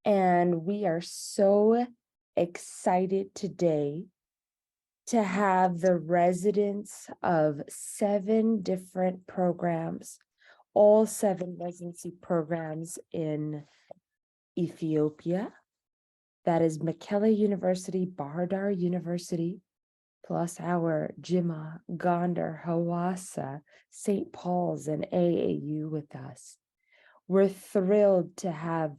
And we are so excited today to have the residents of 7 different programs, all 7 residency programs in Ethiopia. That is Mekelle University, Bahir Dar University, plus our Jimma, Gondar, Hawassa, St. Paul's, and AAU with us. We're thrilled to have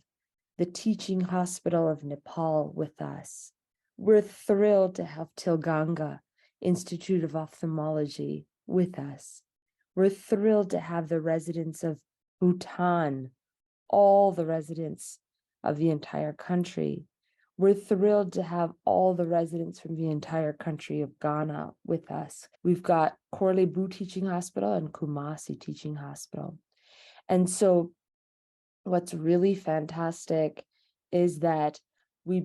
the Teaching Hospital of Nepal with us. We're thrilled to have Tilganga Institute of Ophthalmology with us. We're thrilled to have the residents of Bhutan, all the residents of the entire country. We're thrilled to have all the residents from the entire country of Ghana with us. We've got Korle-Bu Teaching Hospital and Kumasi Teaching Hospital. And so what's really fantastic is that we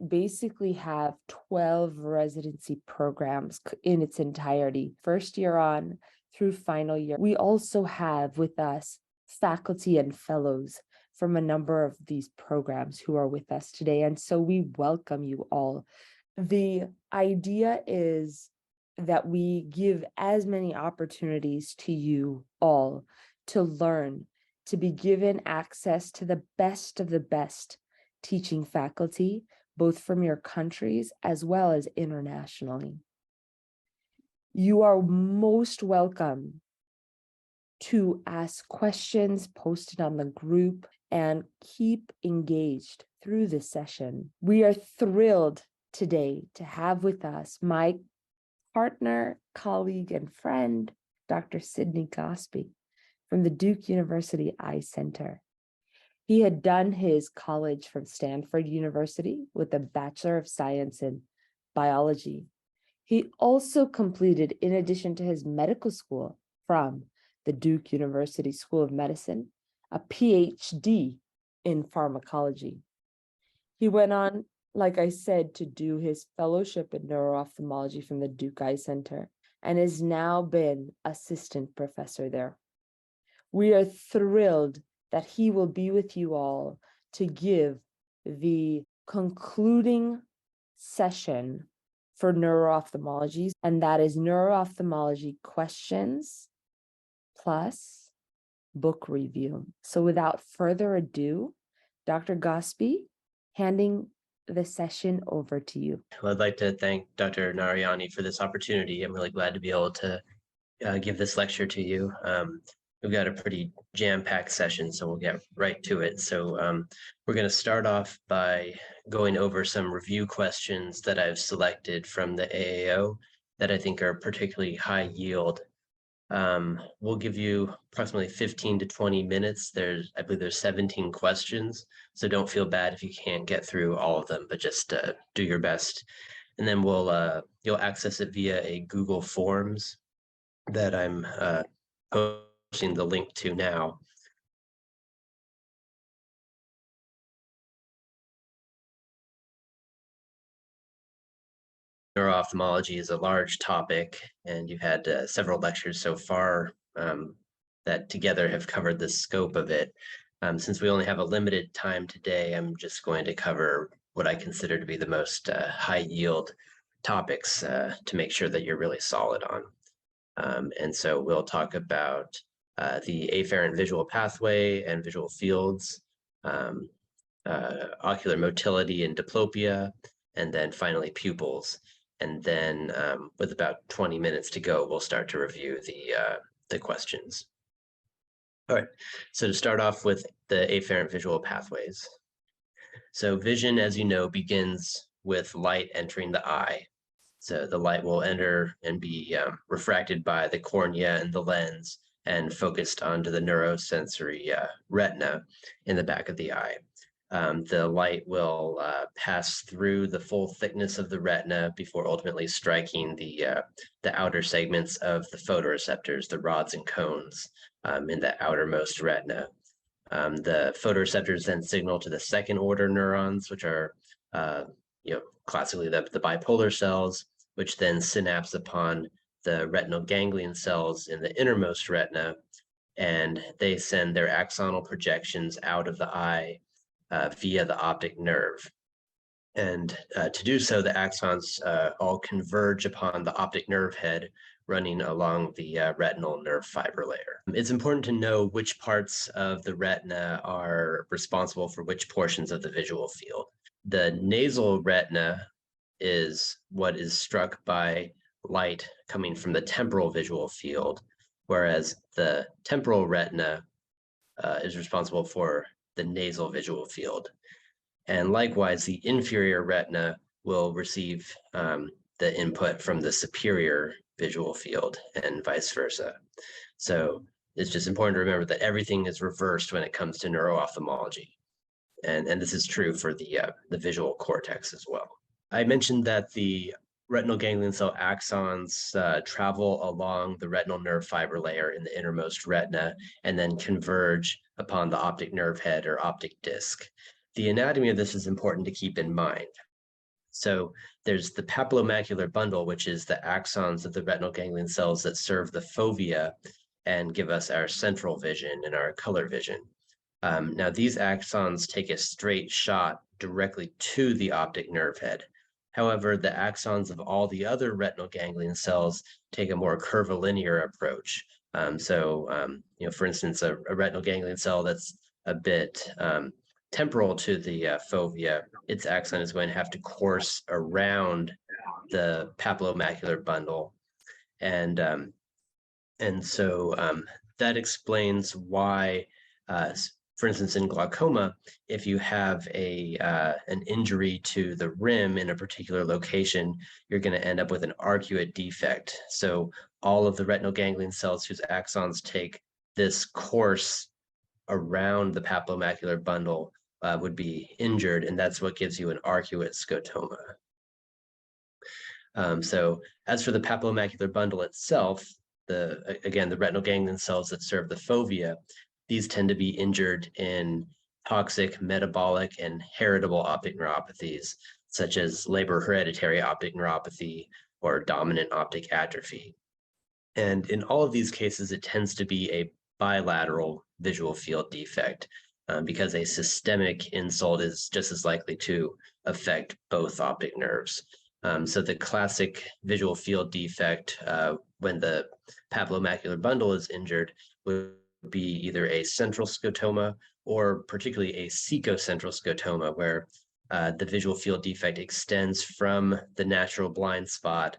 basically have 12 residency programs in its entirety, first year on through final year. We also have with us faculty and fellows from a number of these programs who are with us today. And so we welcome you all. The idea is that we give as many opportunities to you all to learn, to be given access to the best of the best teaching faculty, both from your countries as well as internationally. You are most welcome to ask questions posted on the group and keep engaged through this session. We are thrilled today to have with us my partner, colleague, and friend, Dr. Sidney Gospe from the Duke University Eye Center. He had done his college from Stanford University with a Bachelor of Science in Biology. He also completed, in addition to his medical school from the Duke University School of Medicine, a PhD in pharmacology. He went on, like I said, to do his fellowship in neuro-ophthalmology from the Duke Eye Center and has now been assistant professor there. We are thrilled that he will be with you all to give the concluding session for neuro-ophthalmology, and that is neuro-ophthalmology questions plus book review. So without further ado, Dr. Gospe, handing the session over to you. Well, I'd like to thank Dr. Narayani for this opportunity. I'm really glad to be able to give this lecture to you. We've got a pretty jam-packed session, so we'll get right to it. So we're going to start off by going over some review questions that I've selected from the AAO that I think are particularly high yield. We'll give you approximately 15 to 20 minutes. I believe there's 17 questions, so don't feel bad if you can't get through all of them, but just do your best. And then you'll access it via a Google Forms that I'm posting the link to now. Neuro-ophthalmology is a large topic, and you've had several lectures so far that together have covered the scope of it. Since we only have a limited time today, I'm just going to cover what I consider to be the most high yield topics to make sure that you're really solid on. And so we'll talk about the afferent visual pathway and visual fields, ocular motility and diplopia, and then finally pupils. And then with about 20 minutes to go, we'll start to review the questions. All right, so to start off with the afferent visual pathways. So vision, as you know, begins with light entering the eye. So the light will enter and be refracted by the cornea and the lens and focused onto the neurosensory retina in the back of the eye. The light will pass through the full thickness of the retina before ultimately striking the outer segments of the photoreceptors, the rods and cones in the outermost retina. The photoreceptors then signal to the second order neurons, which are classically the bipolar cells, which then synapse upon the retinal ganglion cells in the innermost retina, and they send their axonal projections out of the eye via the optic nerve. And to do so, the axons all converge upon the optic nerve head running along the retinal nerve fiber layer. It's important to know which parts of the retina are responsible for which portions of the visual field. The nasal retina is what is struck by light coming from the temporal visual field, whereas the temporal retina is responsible for the nasal visual field. And likewise, the inferior retina will receive the input from the superior visual field and vice versa. So it's just important to remember that everything is reversed when it comes to neuro-ophthalmology. And this is true for the visual cortex as well. I mentioned that the retinal ganglion cell axons travel along the retinal nerve fiber layer in the innermost retina and then converge upon the optic nerve head or optic disc. The anatomy of this is important to keep in mind. So there's the papillomacular bundle, which is the axons of the retinal ganglion cells that serve the fovea and give us our central vision and our color vision. Now, these axons take a straight shot directly to the optic nerve head. However, the axons of all the other retinal ganglion cells take a more curvilinear approach. For instance, a retinal ganglion cell that's a bit temporal to the fovea, its axon is going to have to course around the papillomacular bundle. And so that explains why, for instance, in glaucoma, if you have an injury to the rim in a particular location, you're going to end up with an arcuate defect. So all of the retinal ganglion cells whose axons take this course around the papillomacular bundle would be injured, and that's what gives you an arcuate scotoma. So as for the papillomacular bundle itself, the retinal ganglion cells that serve the fovea, these tend to be injured in toxic, metabolic, and heritable optic neuropathies, such as Leber hereditary optic neuropathy or dominant optic atrophy. And in all of these cases, it tends to be a bilateral visual field defect because a systemic insult is just as likely to affect both optic nerves. So the classic visual field defect when the papillomacular bundle is injured would be either a central scotoma or particularly a secocentral scotoma, where the visual field defect extends from the natural blind spot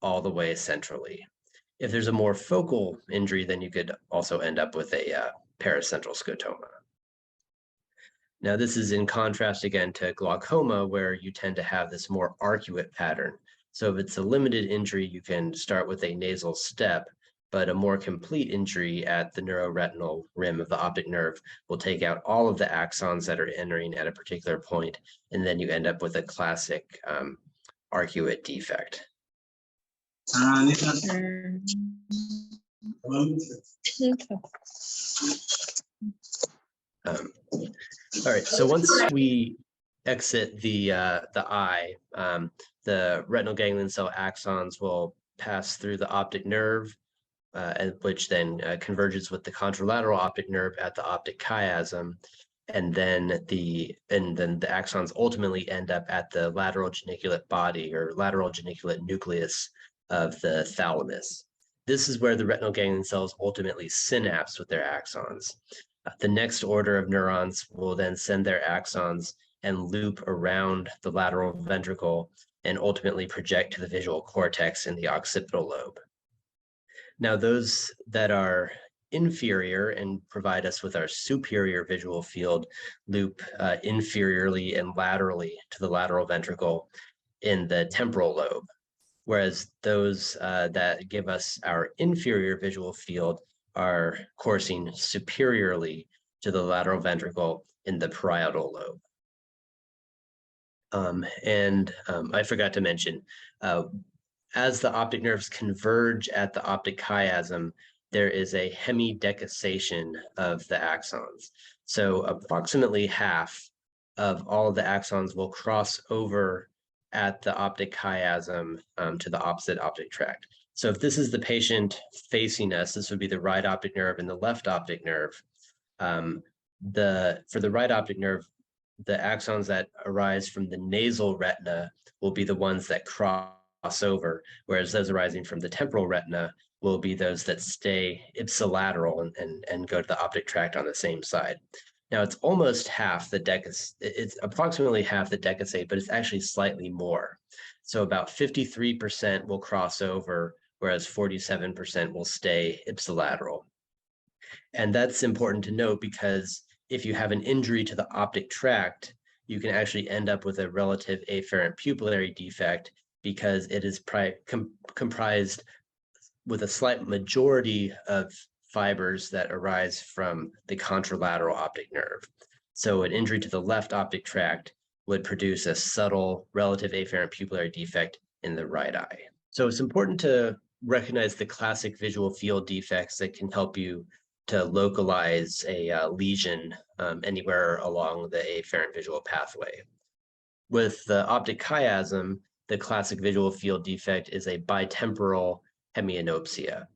all the way centrally. If there's a more focal injury, then you could also end up with a paracentral scotoma. Now, this is in contrast again to glaucoma, where you tend to have this more arcuate pattern. So if it's a limited injury, you can start with a nasal step, but a more complete injury at the neuroretinal rim of the optic nerve will take out all of the axons that are entering at a particular point, and then you end up with a classic arcuate defect. All right, so once we exit the eye, the retinal ganglion cell axons will pass through the optic nerve, which then converges with the contralateral optic nerve at the optic chiasm, and then the axons ultimately end up at the lateral geniculate body or lateral geniculate nucleus of the thalamus. This is where the retinal ganglion cells ultimately synapse with their axons. The next order of neurons will then send their axons and loop around the lateral ventricle and ultimately project to the visual cortex in the occipital lobe. Now, those that are inferior and provide us with our superior visual field loop inferiorly and laterally to the lateral ventricle in the temporal lobe, whereas those that give us our inferior visual field are coursing superiorly to the lateral ventricle in the parietal lobe. I forgot to mention, as the optic nerves converge at the optic chiasm, there is a hemidecussation of the axons. So approximately half of all of the axons will cross over at the optic chiasm to the opposite optic tract. So if this is the patient facing us, this would be the right optic nerve and the left optic nerve. For the right optic nerve, the axons that arise from the nasal retina will be the ones that cross over, whereas those arising from the temporal retina will be those that stay ipsilateral and go to the optic tract on the same side. Now it's almost half the decus, it's approximately half the decusate, but it's actually slightly more. So about 53% will cross over, whereas 47% will stay ipsilateral. And that's important to note because if you have an injury to the optic tract, you can actually end up with a relative afferent pupillary defect because it is comprised with a slight majority of fibers that arise from the contralateral optic nerve. So an injury to the left optic tract would produce a subtle relative afferent pupillary defect in the right eye. So it's important to recognize the classic visual field defects that can help you to localize a lesion anywhere along the afferent visual pathway. With the optic chiasm, the classic visual field defect is a bitemporal hemianopsia.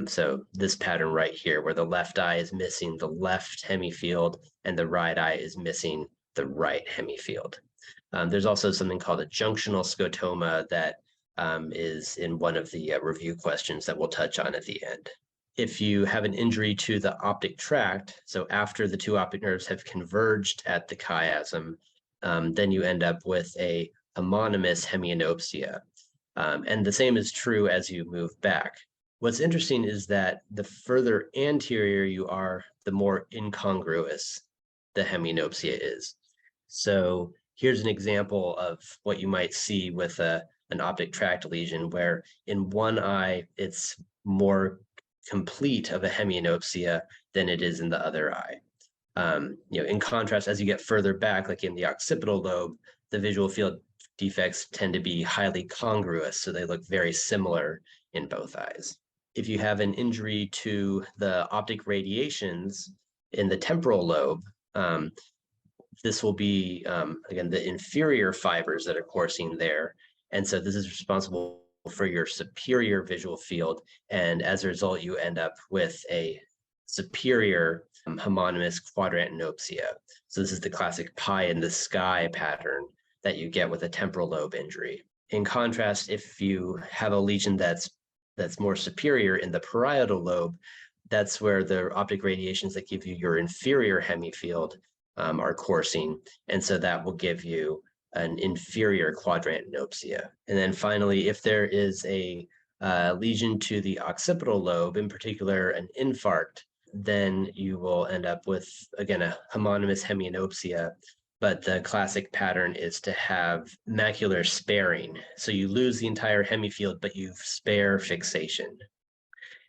So this pattern right here, where the left eye is missing the left hemifield and the right eye is missing the right hemifield. There's also something called a junctional scotoma that is in one of the review questions that we'll touch on at the end. If you have an injury to the optic tract, so after the two optic nerves have converged at the chiasm, then you end up with a homonymous hemianopsia. And the same is true as you move back. What's interesting is that the further anterior you are, the more incongruous the hemianopsia is. So here's an example of what you might see with an optic tract lesion, where in one eye, it's more complete of a hemianopsia than it is in the other eye. In contrast, as you get further back, like in the occipital lobe, the visual field defects tend to be highly congruous, so they look very similar in both eyes. If you have an injury to the optic radiations in the temporal lobe, this will be, again, the inferior fibers that are coursing there. And so this is responsible for your superior visual field. And as a result, you end up with a superior homonymous quadrantenopsia. So this is the classic pie in the sky pattern that you get with a temporal lobe injury. In contrast, if you have a lesion that's more superior in the parietal lobe, that's where the optic radiations that give you your inferior hemifield are coursing. And so that will give you an inferior quadrantenopsia. And then finally, if there is a lesion to the occipital lobe, in particular an infarct, then you will end up with, again, a homonymous hemianopsia. But the classic pattern is to have macular sparing. So you lose the entire hemifield, but you spare fixation.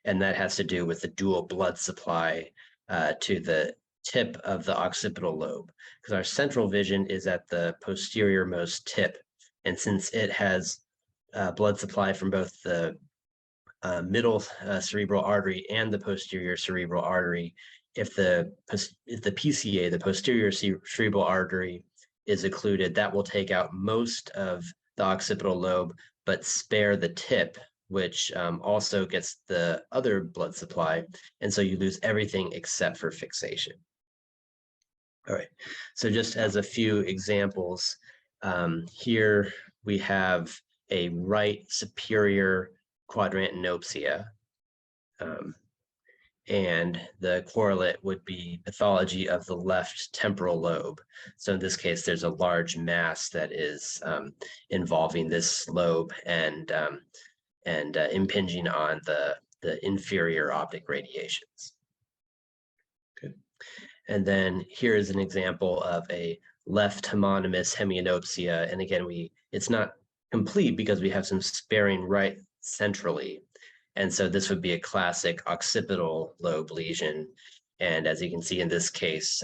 And that has to do with the dual blood supply to the tip of the occipital lobe, because our central vision is at the posterior most tip. And since it has blood supply from both the middle cerebral artery and the posterior cerebral artery, if the PCA, the posterior cerebral artery, is occluded, that will take out most of the occipital lobe, but spare the tip, which also gets the other blood supply. And so you lose everything except for fixation. All right, so just as a few examples, here we have a right superior quadrantenopsia, and the correlate would be pathology of the left temporal lobe. So in this case, there's a large mass that is involving this lobe and impinging on the inferior optic radiations. Good. And then here is an example of a left homonymous hemianopsia. And again, it's not complete because we have some sparing right centrally. And so this would be a classic occipital lobe lesion. And as you can see in this case,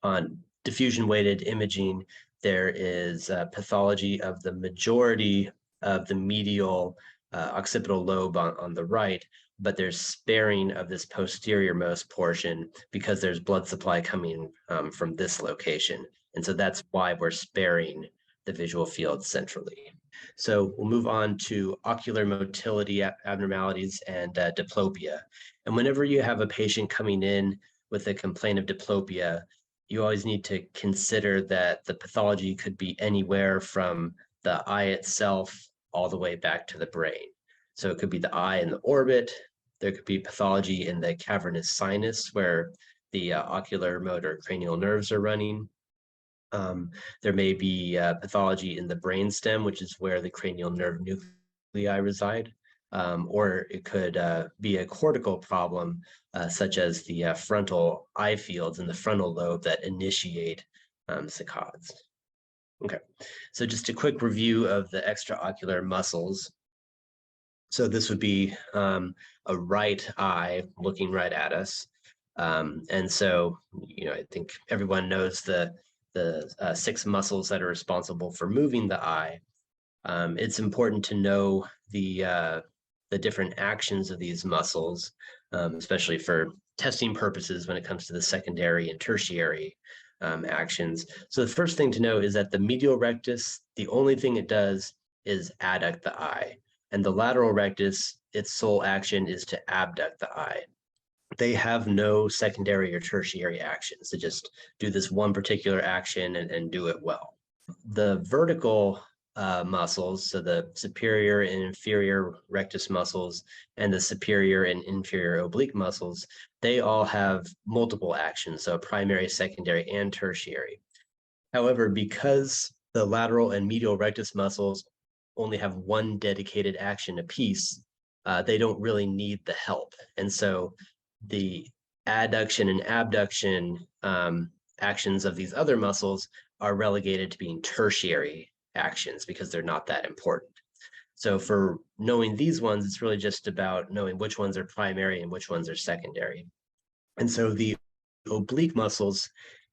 on diffusion weighted imaging, there is pathology of the majority of the medial occipital lobe on the right, but there's sparing of this posterior most portion because there's blood supply coming from this location. And so that's why we're sparing the visual field centrally. So we'll move on to ocular motility abnormalities and diplopia. And whenever you have a patient coming in with a complaint of diplopia, you always need to consider that the pathology could be anywhere from the eye itself all the way back to the brain. So it could be the eye in the orbit. There could be pathology in the cavernous sinus where the ocular, motor, cranial nerves are running. There may be pathology in the brainstem, which is where the cranial nerve nuclei reside. Or it could be a cortical problem, such as the frontal eye fields in the frontal lobe that initiate saccades. Okay, so just a quick review of the extraocular muscles. So this would be a right eye looking right at us. And so, I think everyone knows the 6 muscles that are responsible for moving the eye. It's important to know the different actions of these muscles, especially for testing purposes when it comes to the secondary and tertiary actions. So the first thing to know is that the medial rectus, the only thing it does is adduct the eye. And the lateral rectus, its sole action is to abduct the eye. They have no secondary or tertiary actions. They just do this one particular action and do it well. The vertical muscles, so the superior and inferior rectus muscles and the superior and inferior oblique muscles, they all have multiple actions, so primary, secondary, and tertiary. However, because the lateral and medial rectus muscles only have one dedicated action apiece, they don't really need the help. And so the adduction and abduction actions of these other muscles are relegated to being tertiary actions because they're not that important. So for knowing these ones, it's really just about knowing which ones are primary and which ones are secondary. And so the oblique muscles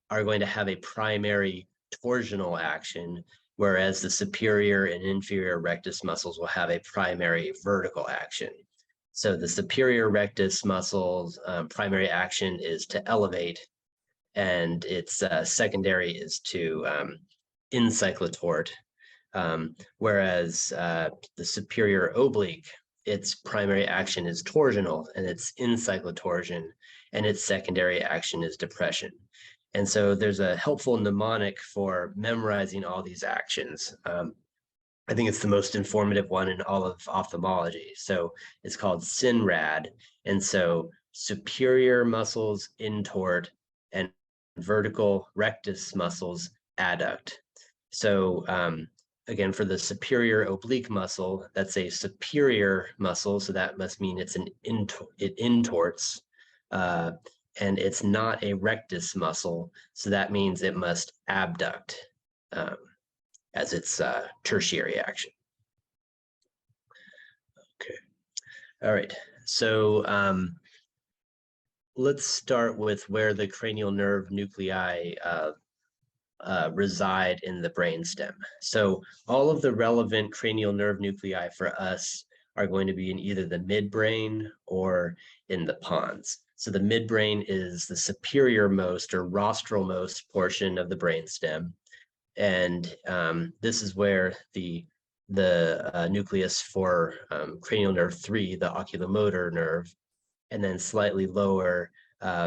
are going to have a primary torsional action, whereas the superior and inferior rectus muscles will have a primary vertical action. So the superior rectus muscles' primary action is to elevate, and its secondary is to encyclotort, whereas the superior oblique, its primary action is torsional, and its encyclotorsion, and its secondary action is depression. And so there's a helpful mnemonic for memorizing all these actions. I think it's the most informative one in all of ophthalmology. So it's called SINRAD. And so superior muscles intort and vertical rectus muscles adduct. So again, for the superior oblique muscle, that's a superior muscle. So that must mean it intorts. And it's not a rectus muscle. So that means it must abduct as its tertiary action. Okay. All right. So let's start with where the cranial nerve nuclei reside in the brainstem. So all of the relevant cranial nerve nuclei for us are going to be in either the midbrain or in the pons. So the midbrain is the superior-most or rostralmost portion of the brainstem. And this is where the nucleus for cranial nerve 3, the oculomotor nerve, and then slightly lower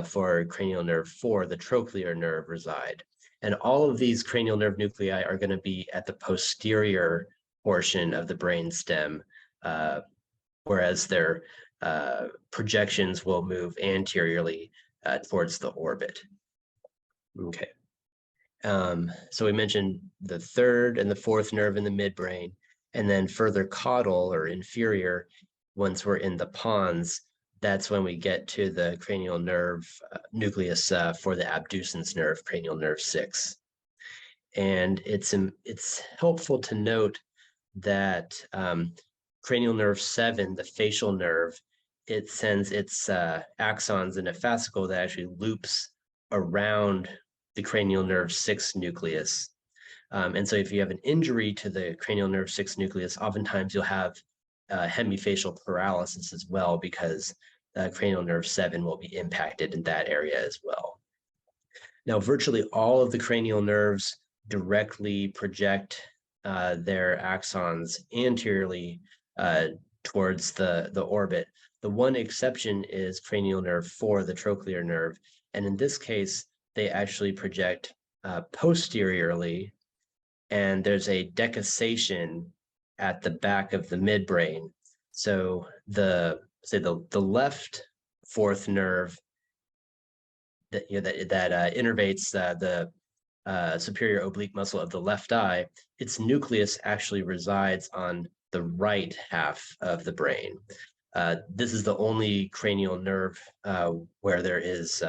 for cranial nerve 4, the trochlear nerve, reside. And all of these cranial nerve nuclei are going to be at the posterior portion of the brainstem, whereas their projections will move anteriorly towards the orbit. Okay. So we mentioned the 3rd and the 4th nerve in the midbrain, and then further caudal or inferior, once we're in the pons, that's when we get to the cranial nerve nucleus for the abducens nerve, cranial nerve 6. And it's helpful to note that cranial nerve 7, the facial nerve, it sends its axons in a fascicle that actually loops around the cranial nerve 6 nucleus. And so if you have an injury to the cranial nerve 6 nucleus, oftentimes you'll have hemifacial paralysis as well, because cranial nerve 7 will be impacted in that area as well. Now, virtually all of the cranial nerves directly project their axons anteriorly towards the orbit. The one exception is cranial nerve 4, the trochlear nerve. And in this case, they actually project posteriorly, and there's a decussation at the back of the midbrain. So the left fourth nerve that innervates the superior oblique muscle of the left eye, its nucleus actually resides on the right half of the brain. This is the only cranial nerve where there is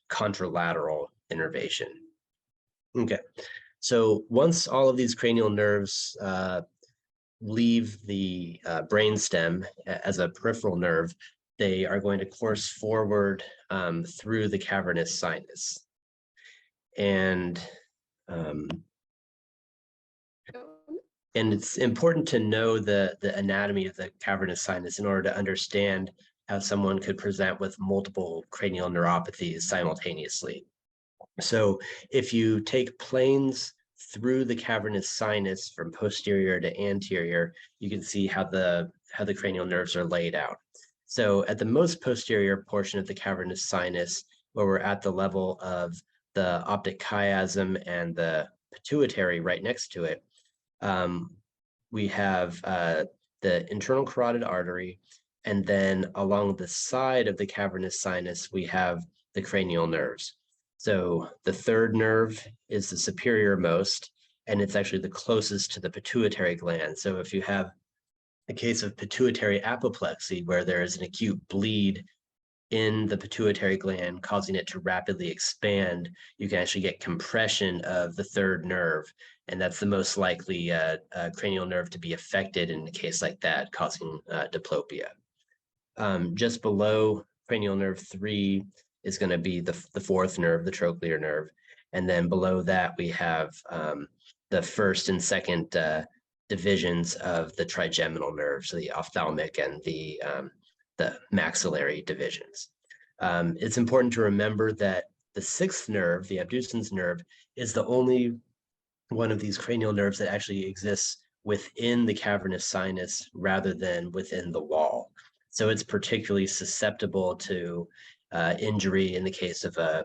contralateral innervation. Okay, so once all of these cranial nerves leave the brainstem as a peripheral nerve, they are going to course forward through the cavernous sinus. And it's important to know the anatomy of the cavernous sinus in order to understand how someone could present with multiple cranial neuropathies simultaneously. So if you take planes through the cavernous sinus from posterior to anterior, you can see how the cranial nerves are laid out. So at the most posterior portion of the cavernous sinus, where we're at the level of the optic chiasm and the pituitary right next to it, we have the internal carotid artery, and then along the side of the cavernous sinus, we have the cranial nerves. So the third nerve is the superior most, and it's actually the closest to the pituitary gland. So if you have a case of pituitary apoplexy where there is an acute bleed in the pituitary gland causing it to rapidly expand, you can actually get compression of the third nerve, and that's the most likely cranial nerve to be affected in a case like that, causing diplopia. Just below cranial nerve 3 is going to be the fourth nerve, the trochlear nerve, and then below that we have the first and second divisions of the trigeminal nerves, so the ophthalmic and the maxillary divisions. It's important to remember that the sixth nerve, the abducens nerve, is the only one of these cranial nerves that actually exists within the cavernous sinus rather than within the wall. So it's particularly susceptible to injury in the case of a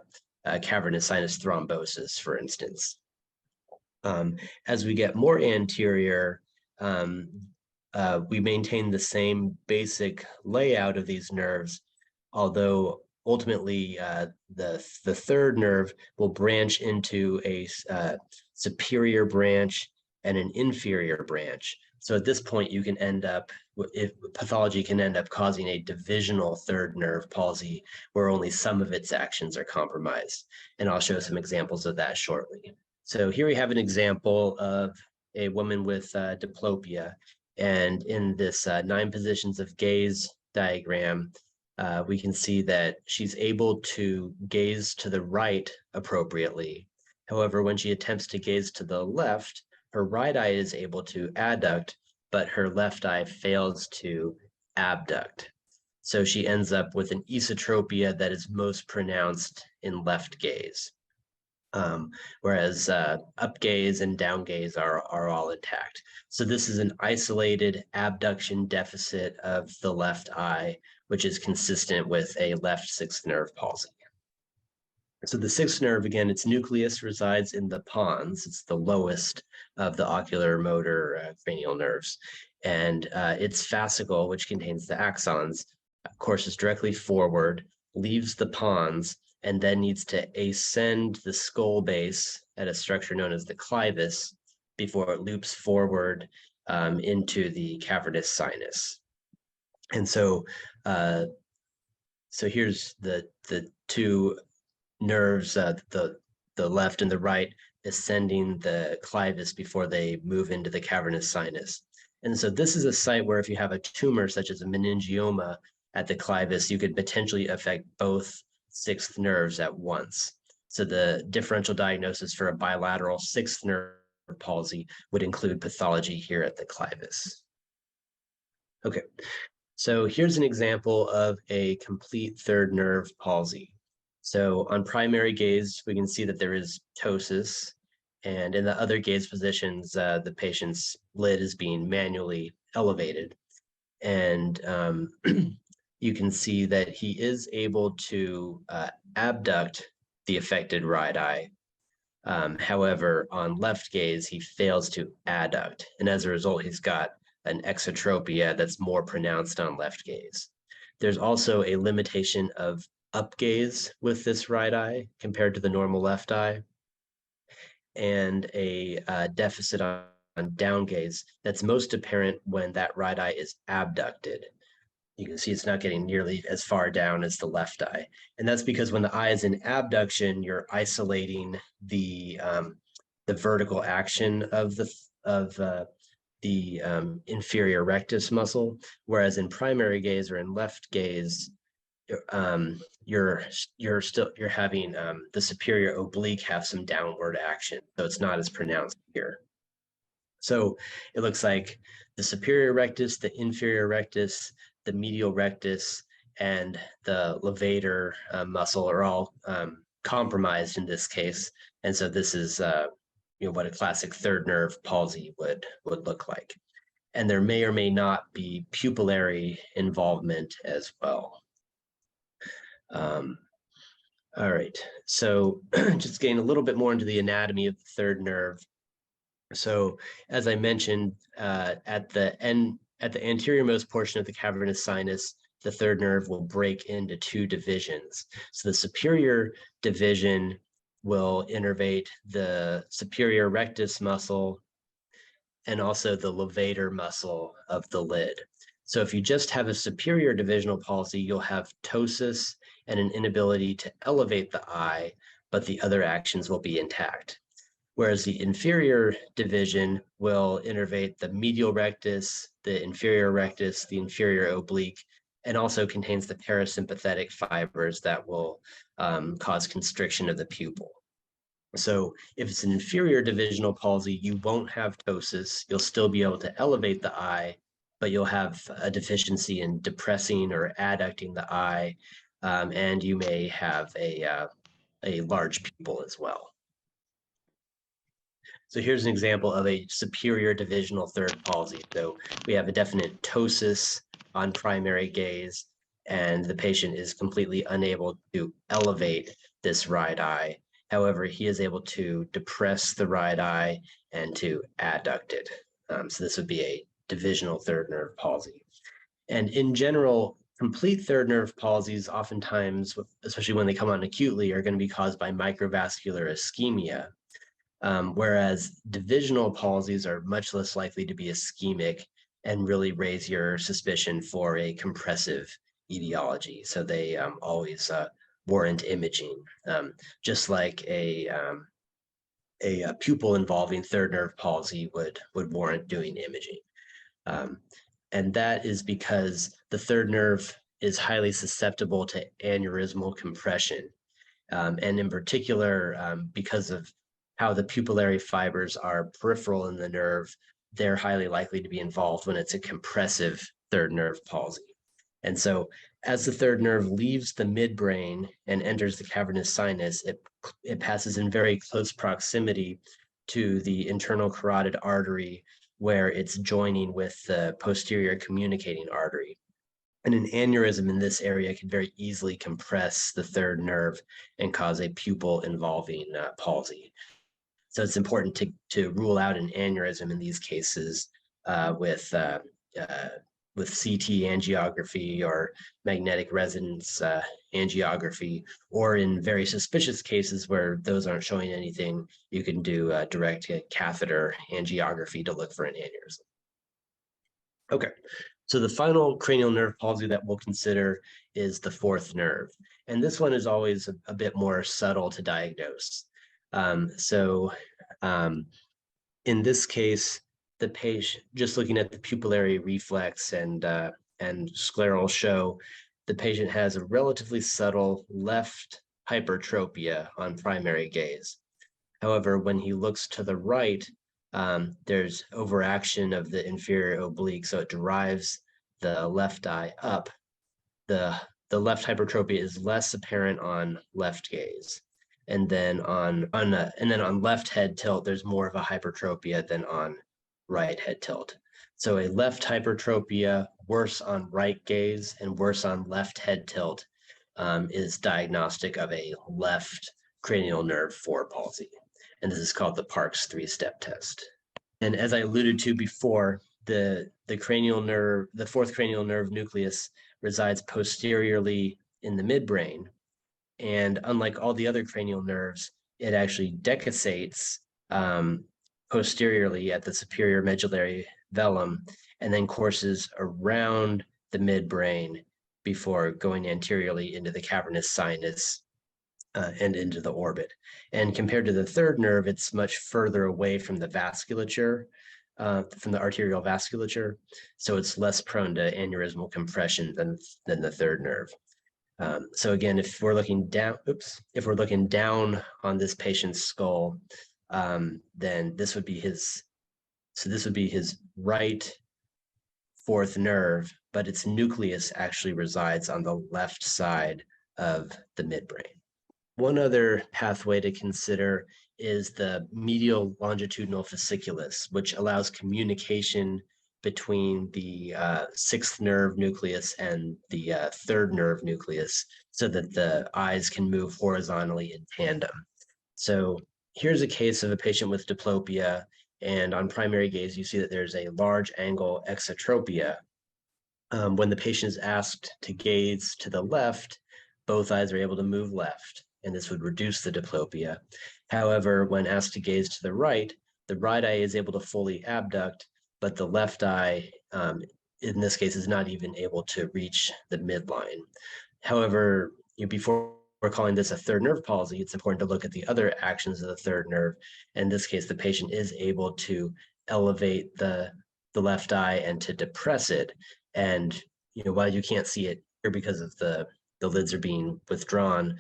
cavernous sinus thrombosis, for instance. As we get more anterior, we maintain the same basic layout of these nerves, although ultimately the third nerve will branch into a superior branch and an inferior branch. So at this point, you can end up, pathology can end up causing a divisional third nerve palsy where only some of its actions are compromised. And I'll show some examples of that shortly. So here we have an example of a woman with diplopia. And in this 9 positions of gaze diagram, we can see that she's able to gaze to the right appropriately. However, when she attempts to gaze to the left, her right eye is able to adduct, but her left eye fails to abduct. So she ends up with an esotropia that is most pronounced in left gaze. Whereas up gaze and down gaze are all intact. So this is an isolated abduction deficit of the left eye, which is consistent with a left sixth nerve palsy. So the sixth nerve, again, its nucleus resides in the pons. It's the lowest of the ocular motor cranial nerves. And its fascicle, which contains the axons, courses directly forward, leaves the pons, and then needs to ascend the skull base at a structure known as the clivus before it loops forward into the cavernous sinus. And so, so here's the two nerves, the left and the right, ascending the clivus before they move into the cavernous sinus. And so this is a site where if you have a tumor such as a meningioma at the clivus, you could potentially affect both sixth nerves at once. So the differential diagnosis for a bilateral sixth nerve palsy would include pathology here at the clivus. Okay, so here's an example of a complete third nerve palsy. So on primary gaze, we can see that there is ptosis, and in the other gaze positions, the patient's lid is being manually elevated. And you can see that he is able to abduct the affected right eye. However, on left gaze, he fails to adduct, and as a result, he's got an exotropia that's more pronounced on left gaze. There's also a limitation of up gaze with this right eye compared to the normal left eye, and a deficit on down gaze that's most apparent when that right eye is abducted. You can see it's not getting nearly as far down as the left eye. And that's because when the eye is in abduction, you're isolating the vertical action of the inferior rectus muscle, whereas in primary gaze or in left gaze, you're having the superior oblique have some downward action, so it's not as pronounced here. So it looks like the superior rectus, the inferior rectus, the medial rectus, and the levator muscle are all compromised in this case, and so this is what a classic third nerve palsy would look like. And there may or may not be pupillary involvement as well. All right, so just getting a little bit more into the anatomy of the third nerve. So as I mentioned, at the anterior-most portion of the cavernous sinus, the third nerve will break into two divisions. So the superior division will innervate the superior rectus muscle and also the levator muscle of the lid. So if you just have a superior divisional palsy, you'll have ptosis and an inability to elevate the eye, but the other actions will be intact. Whereas the inferior division will innervate the medial rectus, the inferior rectus, the inferior oblique, and also contains the parasympathetic fibers that will cause constriction of the pupil. So if it's an inferior divisional palsy, you won't have ptosis. You'll still be able to elevate the eye, but you'll have a deficiency in depressing or adducting the eye, and you may have a large pupil as well. So here's an example of a superior divisional third palsy. So we have a definite ptosis on primary gaze, and the patient is completely unable to elevate this right eye. However, he is able to depress the right eye and to adduct it. So this would be a divisional third nerve palsy. And in general, complete third nerve palsies, oftentimes, especially when they come on acutely, are going to be caused by microvascular ischemia. Whereas divisional palsies are much less likely to be ischemic and really raise your suspicion for a compressive etiology. So they always warrant imaging, just like a pupil involving third nerve palsy would warrant doing imaging. And that is because the third nerve is highly susceptible to aneurysmal compression. And in particular, because of how the pupillary fibers are peripheral in the nerve, they're highly likely to be involved when it's a compressive third nerve palsy. And so as the third nerve leaves the midbrain and enters the cavernous sinus, it passes in very close proximity to the internal carotid artery, where it's joining with the posterior communicating artery. And an aneurysm in this area can very easily compress the third nerve and cause a pupil involving palsy. So it's important to rule out an aneurysm in these cases with CT angiography or magnetic resonance angiography, or in very suspicious cases where those aren't showing anything, you can do direct catheter angiography to look for an aneurysm. Okay, so the final cranial nerve palsy that we'll consider is the fourth nerve. And this one is always a bit more subtle to diagnose. In this case, the patient, just looking at the pupillary reflex and scleral show, the patient has a relatively subtle left hypertropia on primary gaze. However, when he looks to the right, there's overaction of the inferior oblique, so it drives the left eye up. The left hypertropia is less apparent on left gaze. And then on left head tilt, there's more of a hypertropia than on right head tilt. So a left hypertropia, worse on right gaze and worse on left head tilt, is diagnostic of a left cranial nerve 4 palsy. And this is called the Parkes 3-step test. And as I alluded to before, the cranial nerve, the fourth cranial nerve nucleus resides posteriorly in the midbrain. And unlike all the other cranial nerves, it actually decussates posteriorly at the superior medullary velum and then courses around the midbrain before going anteriorly into the cavernous sinus and into the orbit. And compared to the third nerve, it's much further away from the vasculature, from the arterial vasculature. So it's less prone to aneurysmal compression than the third nerve. So again, if we're looking down, if we're looking down on this patient's skull, then this would be his, so this would be his right fourth nerve, but its nucleus actually resides on the left side of the midbrain. One other pathway to consider is the medial longitudinal fasciculus, which allows communication between the sixth nerve nucleus and the third nerve nucleus so that the eyes can move horizontally in tandem. So here's a case of a patient with diplopia, and on primary gaze, you see that there's a large angle exotropia. When the patient is asked to gaze to the left, both eyes are able to move left, and this would reduce the diplopia. However, when asked to gaze to the right eye is able to fully abduct, but the left eye, in this case, is not even able to reach the midline. However, before we're calling this a third nerve palsy, it's important to look at the other actions of the third nerve. In this case, the patient is able to elevate the left eye and to depress it. And while you can't see it here because of the lids are being withdrawn,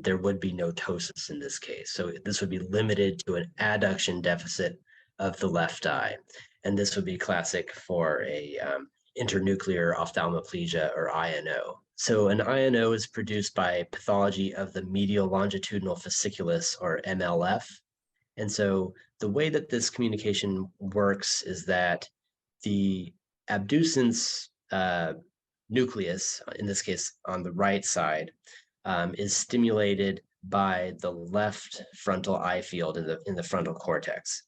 there would be no ptosis in this case. So this would be limited to an adduction deficit of the left eye. And this would be classic for a internuclear ophthalmoplegia, or INO. So an INO is produced by pathology of the medial longitudinal fasciculus, or MLF. And so the way that this communication works is that the abducens nucleus, in this case on the right side, is stimulated by the left frontal eye field in the frontal cortex.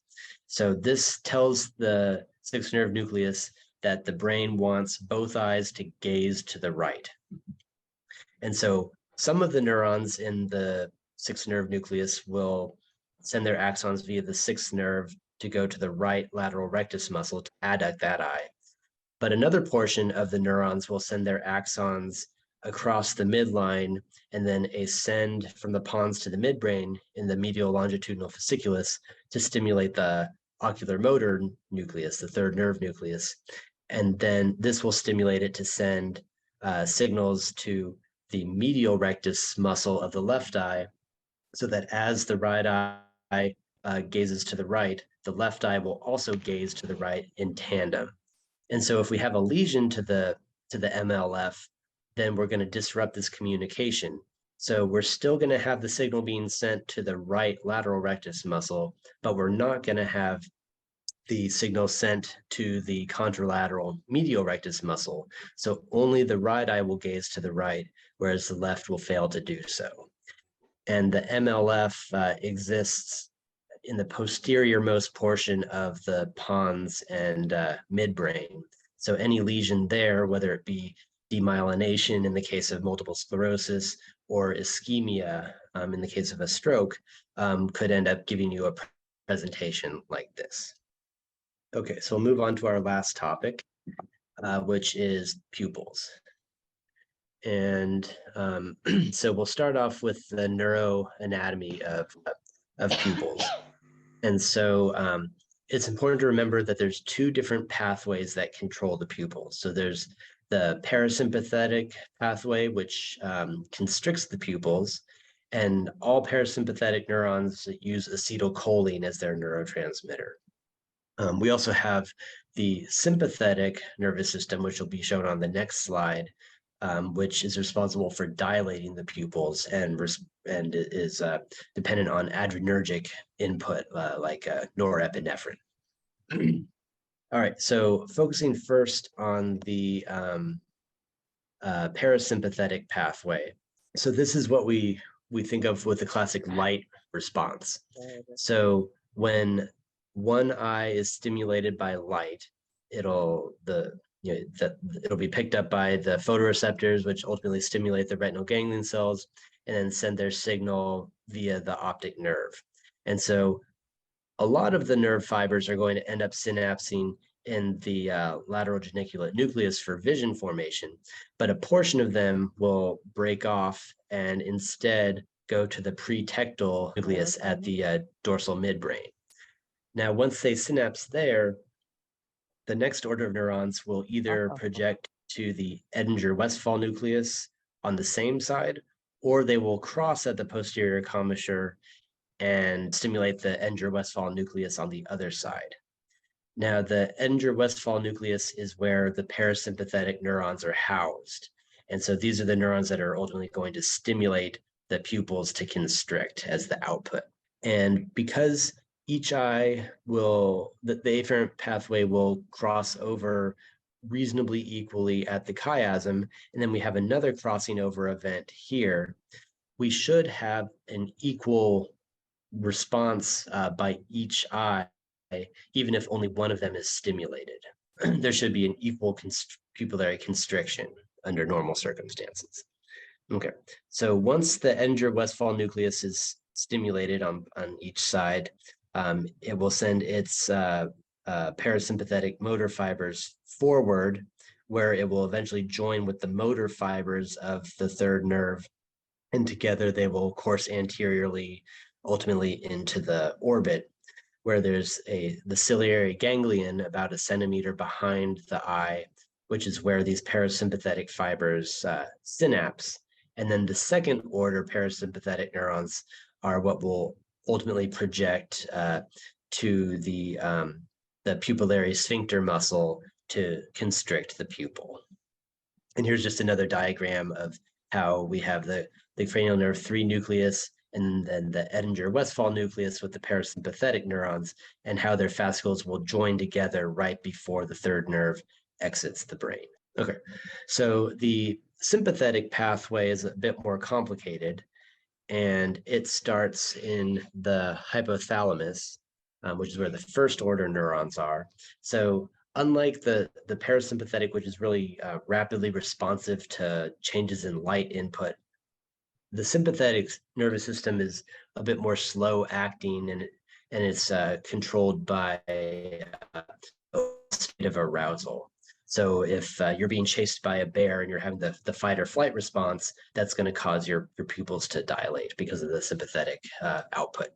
So this tells the sixth nerve nucleus that the brain wants both eyes to gaze to the right. And so some of the neurons in the sixth nerve nucleus will send their axons via the sixth nerve to go to the right lateral rectus muscle to adduct that eye. But another portion of the neurons will send their axons across the midline and then ascend from the pons to the midbrain in the medial longitudinal fasciculus to stimulate the ocular motor nucleus, the third nerve nucleus. And then this will stimulate it to send signals to the medial rectus muscle of the left eye, so that as the right eye gazes to the right, the left eye will also gaze to the right in tandem. And so if we have a lesion to the MLF, then we're going to disrupt this communication. So we're still going to have the signal being sent to the right lateral rectus muscle, but we're not going to have the signal sent to the contralateral medial rectus muscle. So only the right eye will gaze to the right, whereas the left will fail to do so. And the MLF exists in the posterior most portion of the pons and midbrain. So any lesion there, whether it be demyelination in the case of multiple sclerosis or ischemia in the case of a stroke, could end up giving you a presentation like this. Okay, so we'll move on to our last topic, which is pupils. And so we'll start off with the neuroanatomy of pupils. And so it's important to remember that there's two different pathways that control the pupils. So there's the parasympathetic pathway, which constricts the pupils, and all parasympathetic neurons use acetylcholine as their neurotransmitter. We also have the sympathetic nervous system, which will be shown on the next slide, which is responsible for dilating the pupils and is dependent on adrenergic input like norepinephrine. All right, so focusing first on the parasympathetic pathway. So this is what we we think of with the classic light response. So when one eye is stimulated by light, it'll be picked up by the photoreceptors, which ultimately stimulate the retinal ganglion cells and then send their signal via the optic nerve. And so a lot of the nerve fibers are going to end up synapsing in the lateral geniculate nucleus for vision formation, but a portion of them will break off and instead go to the pretectal nucleus at the dorsal midbrain. Now, once they synapse there, the next order of neurons will either project to the Edinger-Westphal nucleus on the same side, or they will cross at the posterior commissure and stimulate the Edinger-Westphal nucleus on the other side. Now, the Edinger-Westphal nucleus is where the parasympathetic neurons are housed. And so these are the neurons that are ultimately going to stimulate the pupils to constrict as the output. And because each eye will, the afferent pathway will cross over reasonably equally at the chiasm, and then we have another crossing over event here, we should have an equal response by each eye, even if only one of them is stimulated. There should be an equal pupillary constriction under normal circumstances. Okay, so once the Edinger-Westphal nucleus is stimulated on each side, it will send its parasympathetic motor fibers forward, where it will eventually join with the motor fibers of the third nerve, and together they will course anteriorly, ultimately into the orbit, where there's the ciliary ganglion about 1 centimeter behind the eye, which is where these parasympathetic fibers synapse. And then the second order parasympathetic neurons are what will ultimately project to the pupillary sphincter muscle to constrict the pupil. And here's just another diagram of how we have the cranial nerve 3 nucleus and then the Edinger-Westphal nucleus with the parasympathetic neurons, and how their fascicles will join together right before the third nerve exits the brain. Okay, so the sympathetic pathway is a bit more complicated, and it starts in the hypothalamus, which is where the first order neurons are. So unlike the parasympathetic, which is really rapidly responsive to changes in light input, the sympathetic nervous system is a bit more slow acting, and it's controlled by a state of arousal. So if you're being chased by a bear and you're having the fight or flight response, that's going to cause your pupils to dilate because of the sympathetic output.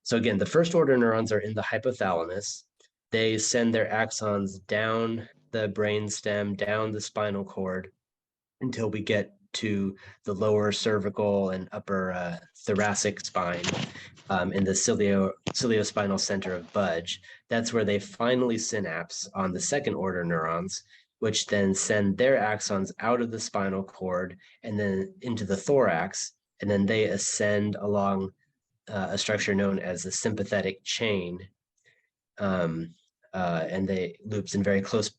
So again, the first order neurons are in the hypothalamus. They send their axons down the brainstem, down the spinal cord, until we get to the lower cervical and upper thoracic spine in the ciliospinal center of Budge. That's where they finally synapse on the second order neurons, which then send their axons out of the spinal cord and then into the thorax, and then they ascend along a structure known as the sympathetic chain, and they loops in very close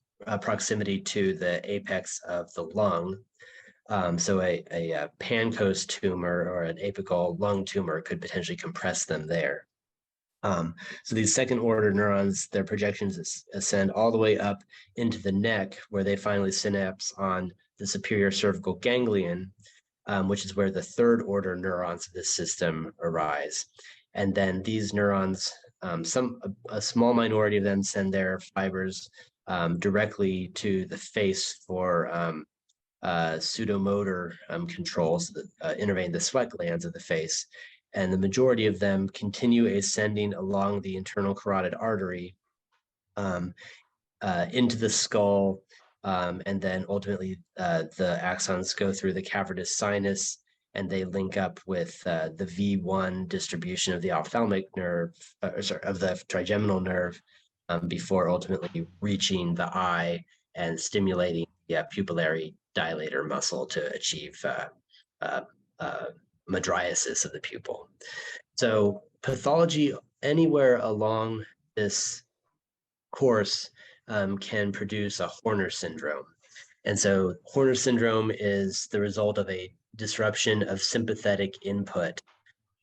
proximity to the apex of the lung. So a Pancoast tumor or an apical lung tumor could potentially compress them there. So these second order neurons, their projections ascend all the way up into the neck, where they finally synapse on the superior cervical ganglion, which is where the third order neurons of this system arise. And then these neurons, a small minority of them send their fibers directly to the face for pseudomotor controls that innervate the sweat glands of the face. And the majority of them continue ascending along the internal carotid artery into the skull, and then ultimately the axons go through the cavernous sinus, and they link up with the V1 distribution of the ophthalmic nerve, of the trigeminal nerve, before ultimately reaching the eye and stimulating the pupillary dilator muscle to achieve mydriasis of the pupil. So pathology anywhere along this course can produce a Horner syndrome. And so Horner syndrome is the result of a disruption of sympathetic input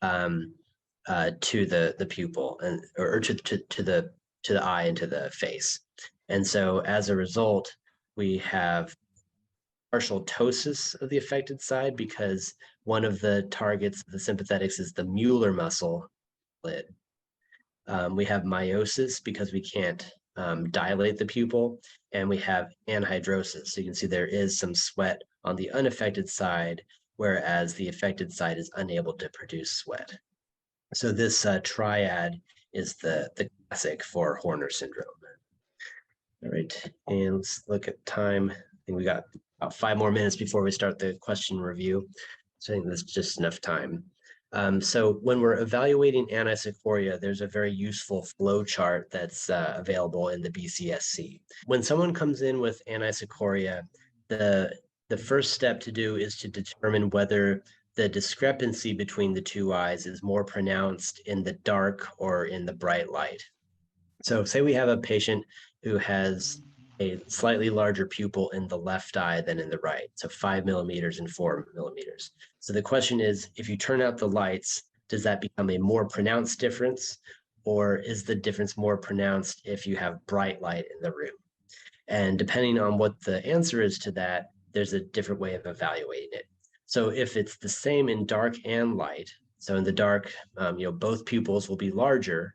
to the pupil or to the eye and to the face. And so as a result, we have partial ptosis of the affected side because one of the targets of the sympathetics is the Mueller muscle lid. We have meiosis because we can't dilate the pupil, and we have anhidrosis. So you can see there is some sweat on the unaffected side, whereas the affected side is unable to produce sweat. So this triad is the classic for Horner syndrome. All right, and let's look at time. I think we got about 5 more minutes before we start the question review. So I think that's just enough time. So when we're evaluating anisocoria, there's a very useful flow chart that's available in the BCSC. When someone comes in with anisocoria, the first step to do is to determine whether the discrepancy between the two eyes is more pronounced in the dark or in the bright light. So say we have a patient who has a slightly larger pupil in the left eye than in the right, so 5 millimeters and 4 millimeters. So the question is, if you turn out the lights, does that become a more pronounced difference, or is the difference more pronounced if you have bright light in the room? And depending on what the answer is to that, there's a different way of evaluating it. So if it's the same in dark and light, so in the dark, both pupils will be larger,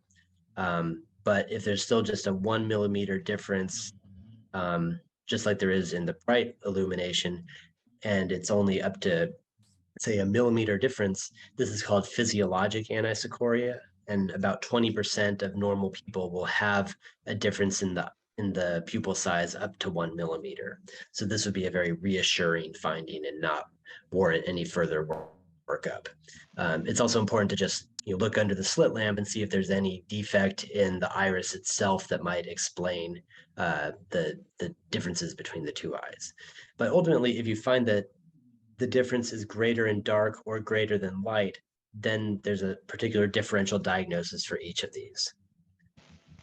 but if there's still just a 1 millimeter difference, just like there is in the bright illumination, and it's only up to, say, a millimeter difference, this is called physiologic anisocoria, and about 20% of normal people will have a difference in the pupil size up to 1 millimeter. So this would be a very reassuring finding and not warrant any further workup. It's also important to just look under the slit lamp and see if there's any defect in the iris itself that might explain the differences between the two eyes. But ultimately, if you find that the difference is greater in dark or greater than light, then there's a particular differential diagnosis for each of these.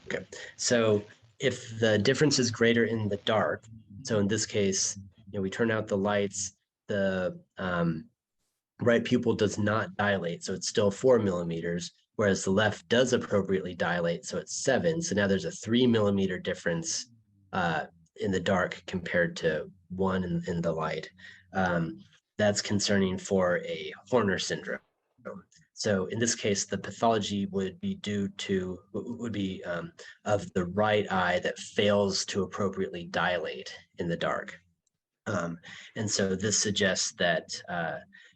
Okay, so if the difference is greater in the dark, so in this case, we turn out the lights, the right pupil does not dilate, so it's still 4 millimeters, whereas the left does appropriately dilate, so it's 7. So now there's a 3 millimeter difference in the dark compared to 1 in the light. That's concerning for a Horner syndrome. So in this case, the pathology would be of the right eye that fails to appropriately dilate in the dark. And so this suggests that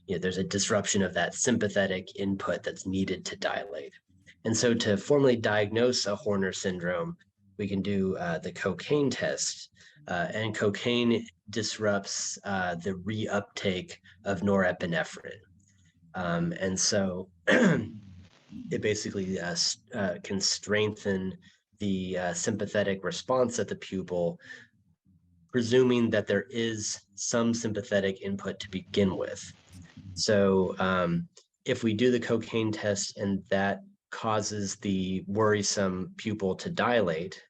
there's a disruption of that sympathetic input that's needed to dilate. And so to formally diagnose a Horner syndrome, we can do the cocaine test. And cocaine disrupts the reuptake of norepinephrine. And so it basically can strengthen the sympathetic response at the pupil, presuming that there is some sympathetic input to begin with. So if we do the cocaine test and that causes the worrisome pupil to dilate,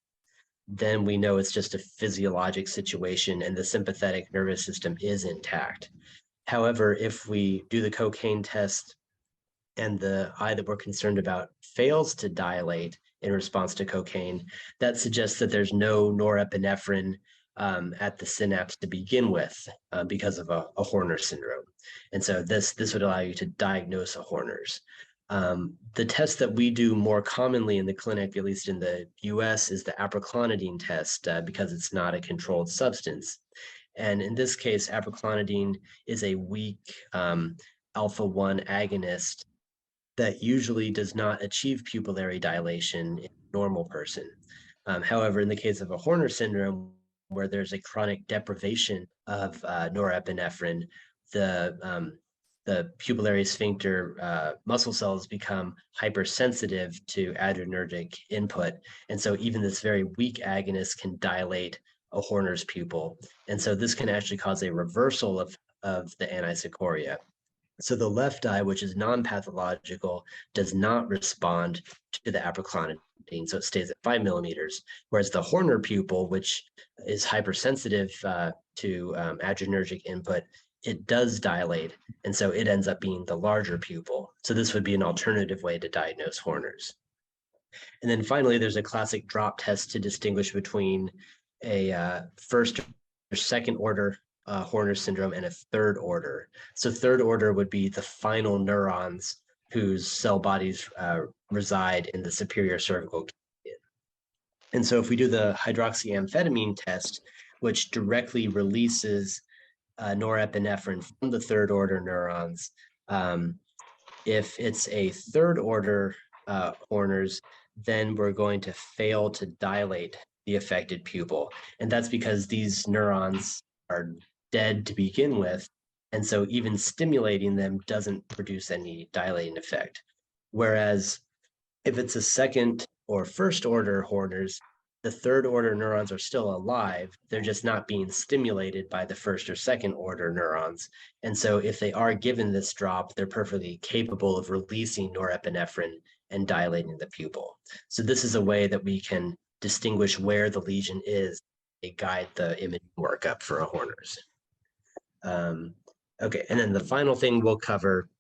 then we know it's just a physiologic situation and the sympathetic nervous system is intact. However, if we do the cocaine test and the eye that we're concerned about fails to dilate in response to cocaine, that suggests that there's no norepinephrine at the synapse to begin with because of a Horner syndrome. And so this would allow you to diagnose a Horner's. The test that we do more commonly in the clinic, at least in the US, is the aproclonidine test because it's not a controlled substance. And in this case, aproclonidine is a weak alpha-1 agonist that usually does not achieve pupillary dilation in a normal person. However, in the case of a Horner syndrome, where there's a chronic deprivation of norepinephrine, the pupillary sphincter muscle cells become hypersensitive to adrenergic input. And so even this very weak agonist can dilate a Horner's pupil. And so this can actually cause a reversal of the anisocoria. So the left eye, which is non-pathological, does not respond to the aproclonidine, so it stays at 5 millimeters, whereas the Horner pupil, which is hypersensitive to adrenergic input, it does dilate, and so it ends up being the larger pupil. So this would be an alternative way to diagnose Horner's. And then finally, there's a classic drop test to distinguish between a first or second order Horner syndrome and a third order. So third order would be the final neurons whose cell bodies reside in the superior cervical ganglion. And so if we do the hydroxyamphetamine test, which directly releases norepinephrine from the third order neurons, if it's a third order Horner's, then we're going to fail to dilate the affected pupil. And that's because these neurons are dead to begin with. And so even stimulating them doesn't produce any dilating effect. Whereas if it's a second or first order Horner's, the third order neurons are still alive. They're just not being stimulated by the first or second order neurons. And so if they are given this drop, they're perfectly capable of releasing norepinephrine and dilating the pupil. So this is a way that we can distinguish where the lesion is and guide the imaging workup for a Horner's. Okay, and then the final thing we'll cover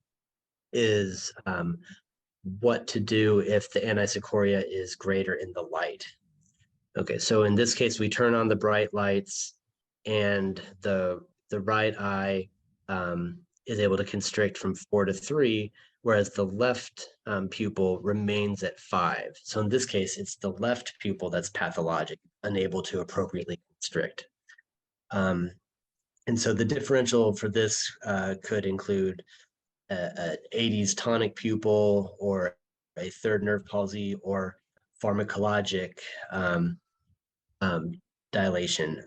is what to do if the anisocoria is greater in the light. Okay, so in this case, we turn on the bright lights and the right eye is able to constrict from 4 to 3, whereas the left pupil remains at 5. So in this case, it's the left pupil that's pathologic, unable to appropriately constrict. And so the differential for this could include an 80s tonic pupil or a third nerve palsy or pharmacologic dilation.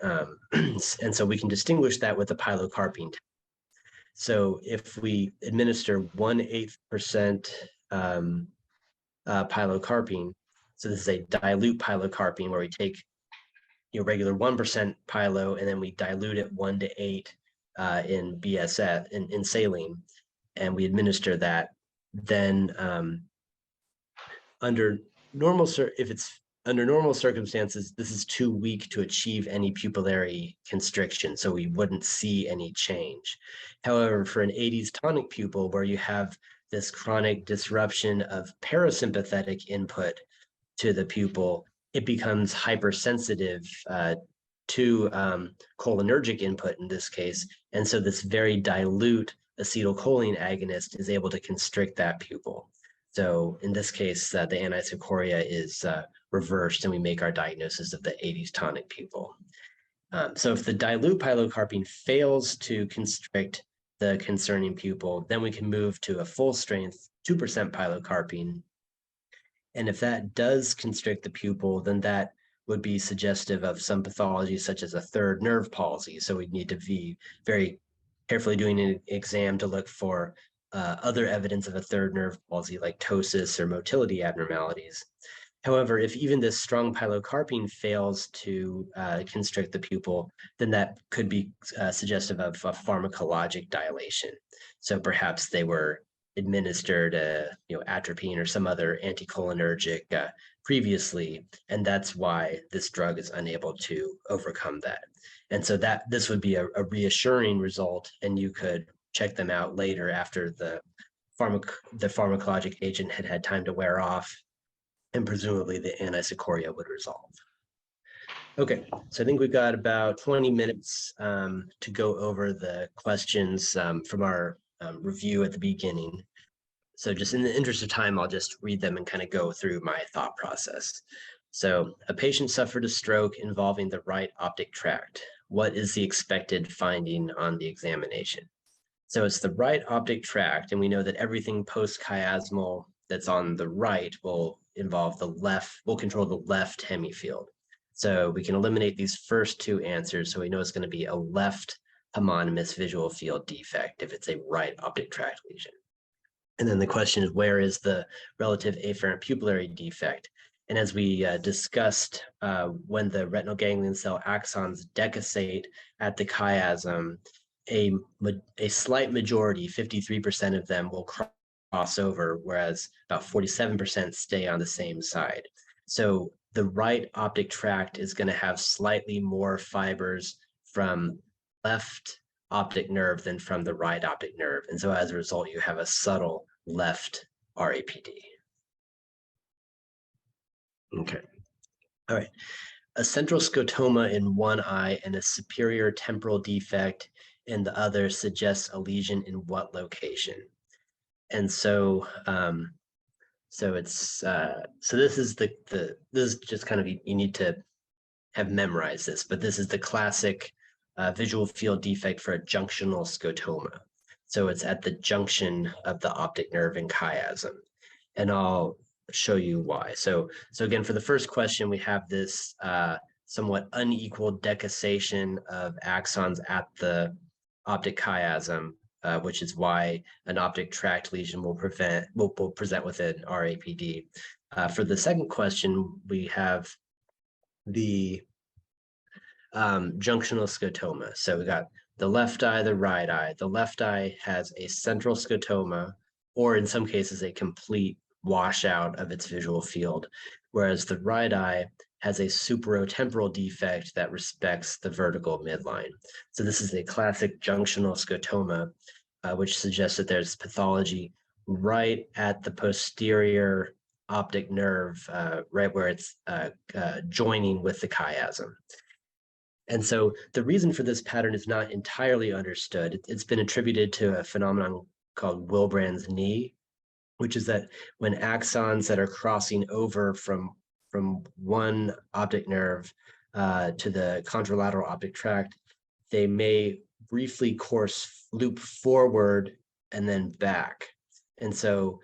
And so we can distinguish that with the pilocarpine. So if we administer 1/8% pilocarpine, so this is a dilute pilocarpine where we take regular 1% pilo and then we dilute it 1 to 8 in BSF, in saline, and we administer that, then under normal circumstances, this is too weak to achieve any pupillary constriction, so we wouldn't see any change. However, for an 80s tonic pupil, where you have this chronic disruption of parasympathetic input to the pupil, it becomes hypersensitive to cholinergic input in this case. And so this very dilute acetylcholine agonist is able to constrict that pupil. So in this case, the anisocoria is reversed and we make our diagnosis of the 80s tonic pupil. So if the dilute pilocarpine fails to constrict the concerning pupil, then we can move to a full strength 2% pilocarpine. And if that does constrict the pupil, then that would be suggestive of some pathology such as a third nerve palsy. So we'd need to be very carefully doing an exam to look for other evidence of a third nerve palsy like ptosis or motility abnormalities. However, if even this strong pilocarpine fails to constrict the pupil, then that could be suggestive of a pharmacologic dilation. So perhaps they were administered atropine or some other anticholinergic previously, and that's why this drug is unable to overcome that. And so that this would be a reassuring result, and you could check them out later after the pharmacologic agent had had time to wear off, and presumably the anisocoria would resolve. Okay, so I think we've got about 20 minutes to go over the questions from our review at the beginning. So just in the interest of time, I'll just read them and kind of go through my thought process. So a patient suffered a stroke involving the right optic tract. What is the expected finding on the examination? So it's the right optic tract, and we know that everything post-chiasmal that's on the right will involve the left, will control the left hemifield. So we can eliminate these first two answers. So we know it's going to be a left homonymous visual field defect if it's a right optic tract lesion. And then the question is, where is the relative afferent pupillary defect? And as we discussed, when the retinal ganglion cell axons decussate at the chiasm, a slight majority, 53% of them, will cross over, whereas about 47% stay on the same side. So the right optic tract is going to have slightly more fibers from left optic nerve than from the right optic nerve. And so as a result, you have a subtle left RAPD. Okay. All right. A central scotoma in one eye and a superior temporal defect in the other suggests a lesion in what location? And so, so this is this is just kind of, you need to have memorized this, but this is the classic visual field defect for a junctional scotoma. So it's at the junction of the optic nerve and chiasm. And I'll show you why. So again, for the first question, we have this somewhat unequal decussation of axons at the optic chiasm, which is why an optic tract lesion will present with an RAPD. For the second question, we have the junctional scotoma. So we got the left eye, the right eye. The left eye has a central scotoma, or in some cases, a complete washout of its visual field, whereas the right eye has a superotemporal defect that respects the vertical midline. So this is a classic junctional scotoma, which suggests that there's pathology right at the posterior optic nerve, right where it's joining with the chiasm. And so the reason for this pattern is not entirely understood. It's been attributed to a phenomenon called Wilbrand's knee, which is that when axons that are crossing over from one optic nerve to the contralateral optic tract, they may briefly loop forward and then back. And so,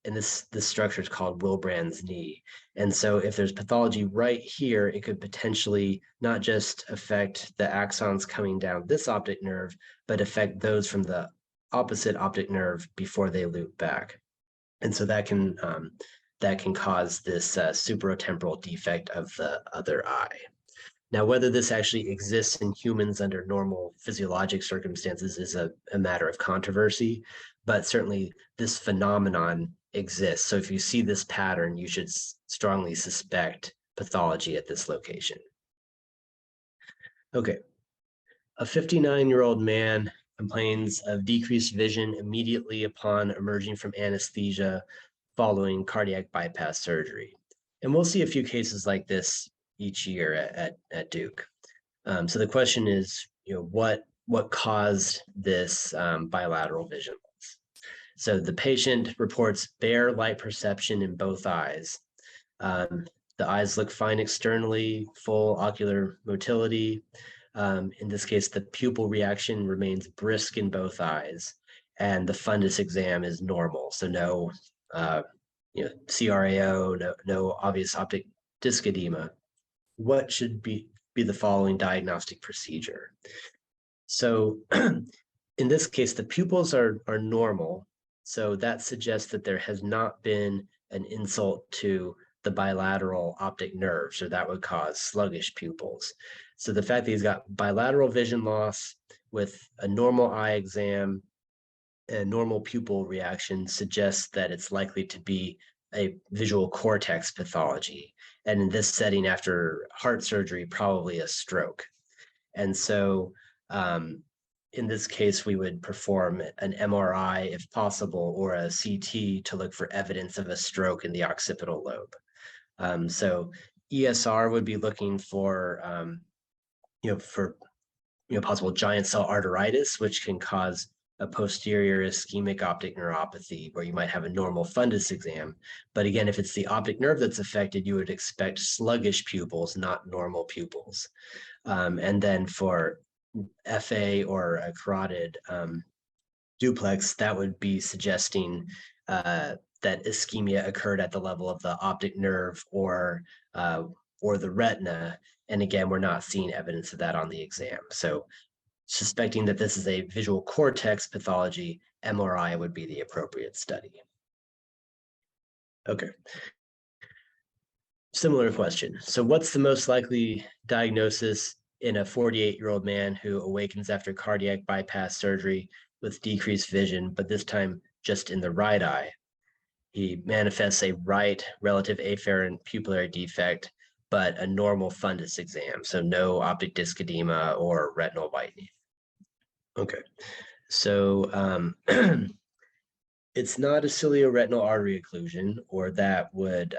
and this structure is called Wilbrand's knee. And so if there's pathology right here, it could potentially not just affect the axons coming down this optic nerve, but affect those from the opposite optic nerve before they loop back. And so that can cause this superotemporal defect of the other eye. Now, whether this actually exists in humans under normal physiologic circumstances is a matter of controversy, but certainly this phenomenon exists. So if you see this pattern, you should strongly suspect pathology at this location. Okay. A 59-year-old man complains of decreased vision immediately upon emerging from anesthesia following cardiac bypass surgery. And we'll see a few cases like this each year at Duke. So the question is, what caused this bilateral vision loss? So the patient reports bare light perception in both eyes. The eyes look fine externally, full ocular motility. In this case, the pupil reaction remains brisk in both eyes, and the fundus exam is normal. So no, CRAO, no obvious optic disc edema. What should be the following diagnostic procedure? So in this case, the pupils are normal. So that suggests that there has not been an insult to the bilateral optic nerve, so that would cause sluggish pupils. So the fact that he's got bilateral vision loss with a normal eye exam and normal pupil reaction suggests that it's likely to be a visual cortex pathology. And in this setting, after heart surgery, probably a stroke. And so in this case, we would perform an MRI if possible, or a CT to look for evidence of a stroke in the occipital lobe. So ESR would be looking for, possible giant cell arteritis, which can cause a posterior ischemic optic neuropathy, where you might have a normal fundus exam. But again, if it's the optic nerve that's affected, you would expect sluggish pupils, not normal pupils. And then for FA or a carotid duplex, that would be suggesting that ischemia occurred at the level of the optic nerve or the retina. And again, we're not seeing evidence of that on the exam. So suspecting that this is a visual cortex pathology, MRI would be the appropriate study. Okay. Similar question. So what's the most likely diagnosis in a 48-year-old man who awakens after cardiac bypass surgery with decreased vision, but this time just in the right eye? He manifests a right relative afferent pupillary defect, but a normal fundus exam, so no optic disc edema or retinal whitening. Okay, so it's not a cilioretinal artery occlusion, or that would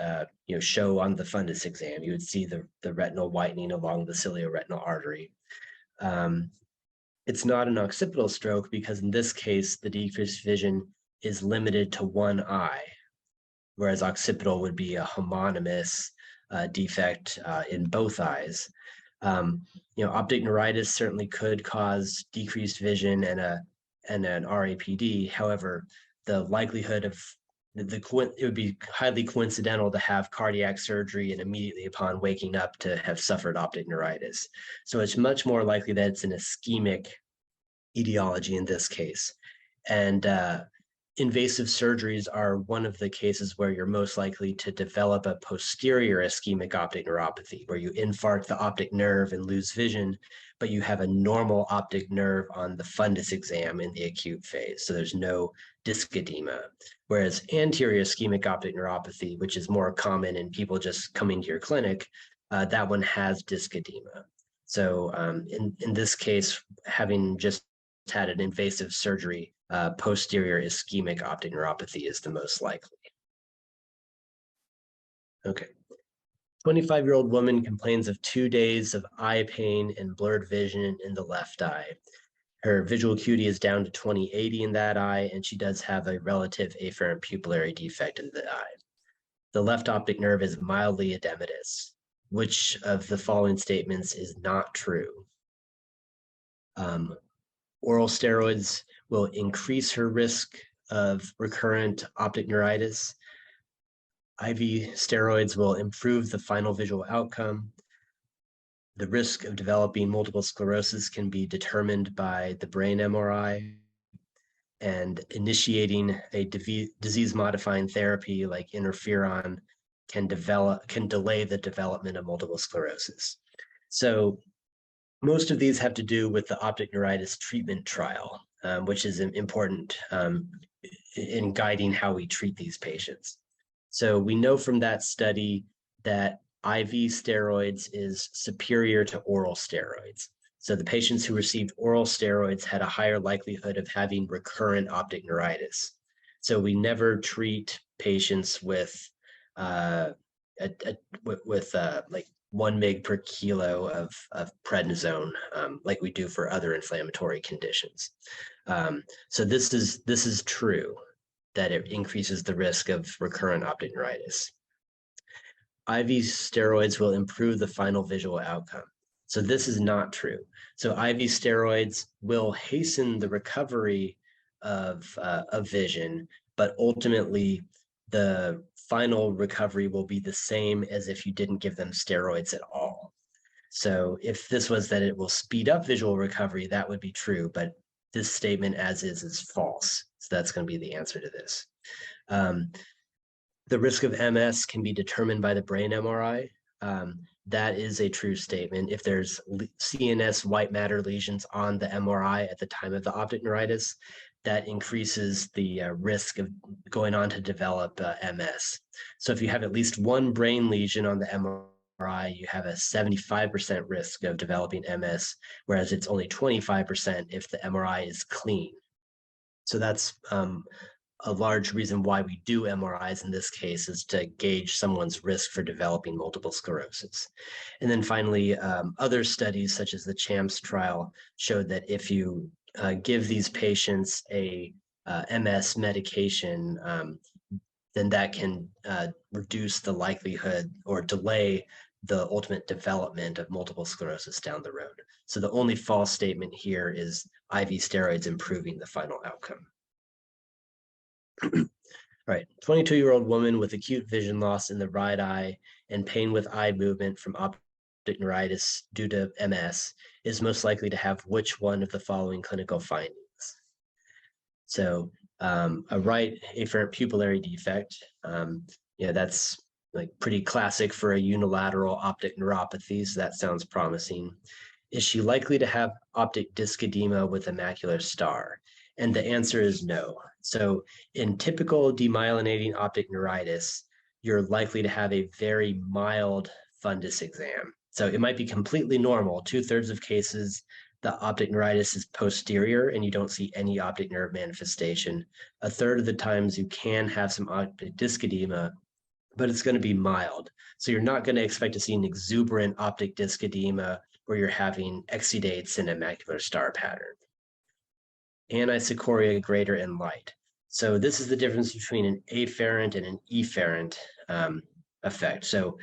show on the fundus exam. You would see the retinal whitening along the cilioretinal artery. It's not an occipital stroke because in this case, the decreased vision is limited to one eye, whereas occipital would be a homonymous defect in both eyes. Optic neuritis certainly could cause decreased vision and an RAPD. However, the likelihood of it would be highly coincidental to have cardiac surgery and immediately upon waking up to have suffered optic neuritis. So it's much more likely that it's an ischemic etiology in this case. And invasive surgeries are one of the cases where you're most likely to develop a posterior ischemic optic neuropathy, where you infarct the optic nerve and lose vision, but you have a normal optic nerve on the fundus exam in the acute phase. So there's no disc edema. Whereas anterior ischemic optic neuropathy, which is more common in people just coming to your clinic, that one has disc edema. So in this case, having just had an invasive surgery, posterior ischemic optic neuropathy is the most likely. Okay. 25-year-old woman complains of 2 days of eye pain and blurred vision in the left eye. Her visual acuity is down to 20/80 in that eye, and she does have a relative afferent pupillary defect in the eye. The left optic nerve is mildly edematous. Which of the following statements is not true? Oral steroids will increase her risk of recurrent optic neuritis. IV steroids will improve the final visual outcome. The risk of developing multiple sclerosis can be determined by the brain MRI, and initiating a disease-modifying therapy like interferon can delay the development of multiple sclerosis. So most of these have to do with the optic neuritis treatment trial, which is important in guiding how we treat these patients. So we know from that study that IV steroids is superior to oral steroids. So the patients who received oral steroids had a higher likelihood of having recurrent optic neuritis. So we never treat patients with like 1 mg per kilo of prednisone, like we do for other inflammatory conditions. So this is true, that it increases the risk of recurrent optic neuritis. IV steroids will improve the final visual outcome. So this is not true. So IV steroids will hasten the recovery of vision, but ultimately the final recovery will be the same as if you didn't give them steroids at all. So if this was that it will speed up visual recovery, that would be true, but this statement as is false. So that's going to be the answer to this. The risk of MS can be determined by the brain MRI. That is a true statement. If there's CNS white matter lesions on the MRI at the time of the optic neuritis, that increases the risk of going on to develop MS. So if you have at least one brain lesion on the MRI, you have a 75% risk of developing MS, whereas it's only 25% if the MRI is clean. So that's a large reason why we do MRIs in this case, is to gauge someone's risk for developing multiple sclerosis. And then finally, other studies such as the CHAMPS trial showed that if you give these patients a MS medication, then that can reduce the likelihood or delay the ultimate development of multiple sclerosis down the road. So the only false statement here is IV steroids improving the final outcome. All right, 22-year-old woman with acute vision loss in the right eye and pain with eye movement from optic neuritis due to MS is most likely to have which one of the following clinical findings? So a right afferent pupillary defect, that's like pretty classic for a unilateral optic neuropathy, so that sounds promising. Is she likely to have optic disc edema with a macular star? And the answer is no. So in typical demyelinating optic neuritis, you're likely to have a very mild fundus exam. So it might be completely normal. 2/3 of cases, the optic neuritis is posterior and you don't see any optic nerve manifestation. A third of the times you can have some optic disc edema, but it's going to be mild. So you're not going to expect to see an exuberant optic disc edema where you're having exudates in a macular star pattern. Anisocoria greater and light. So this is the difference between an afferent and an efferent effect. So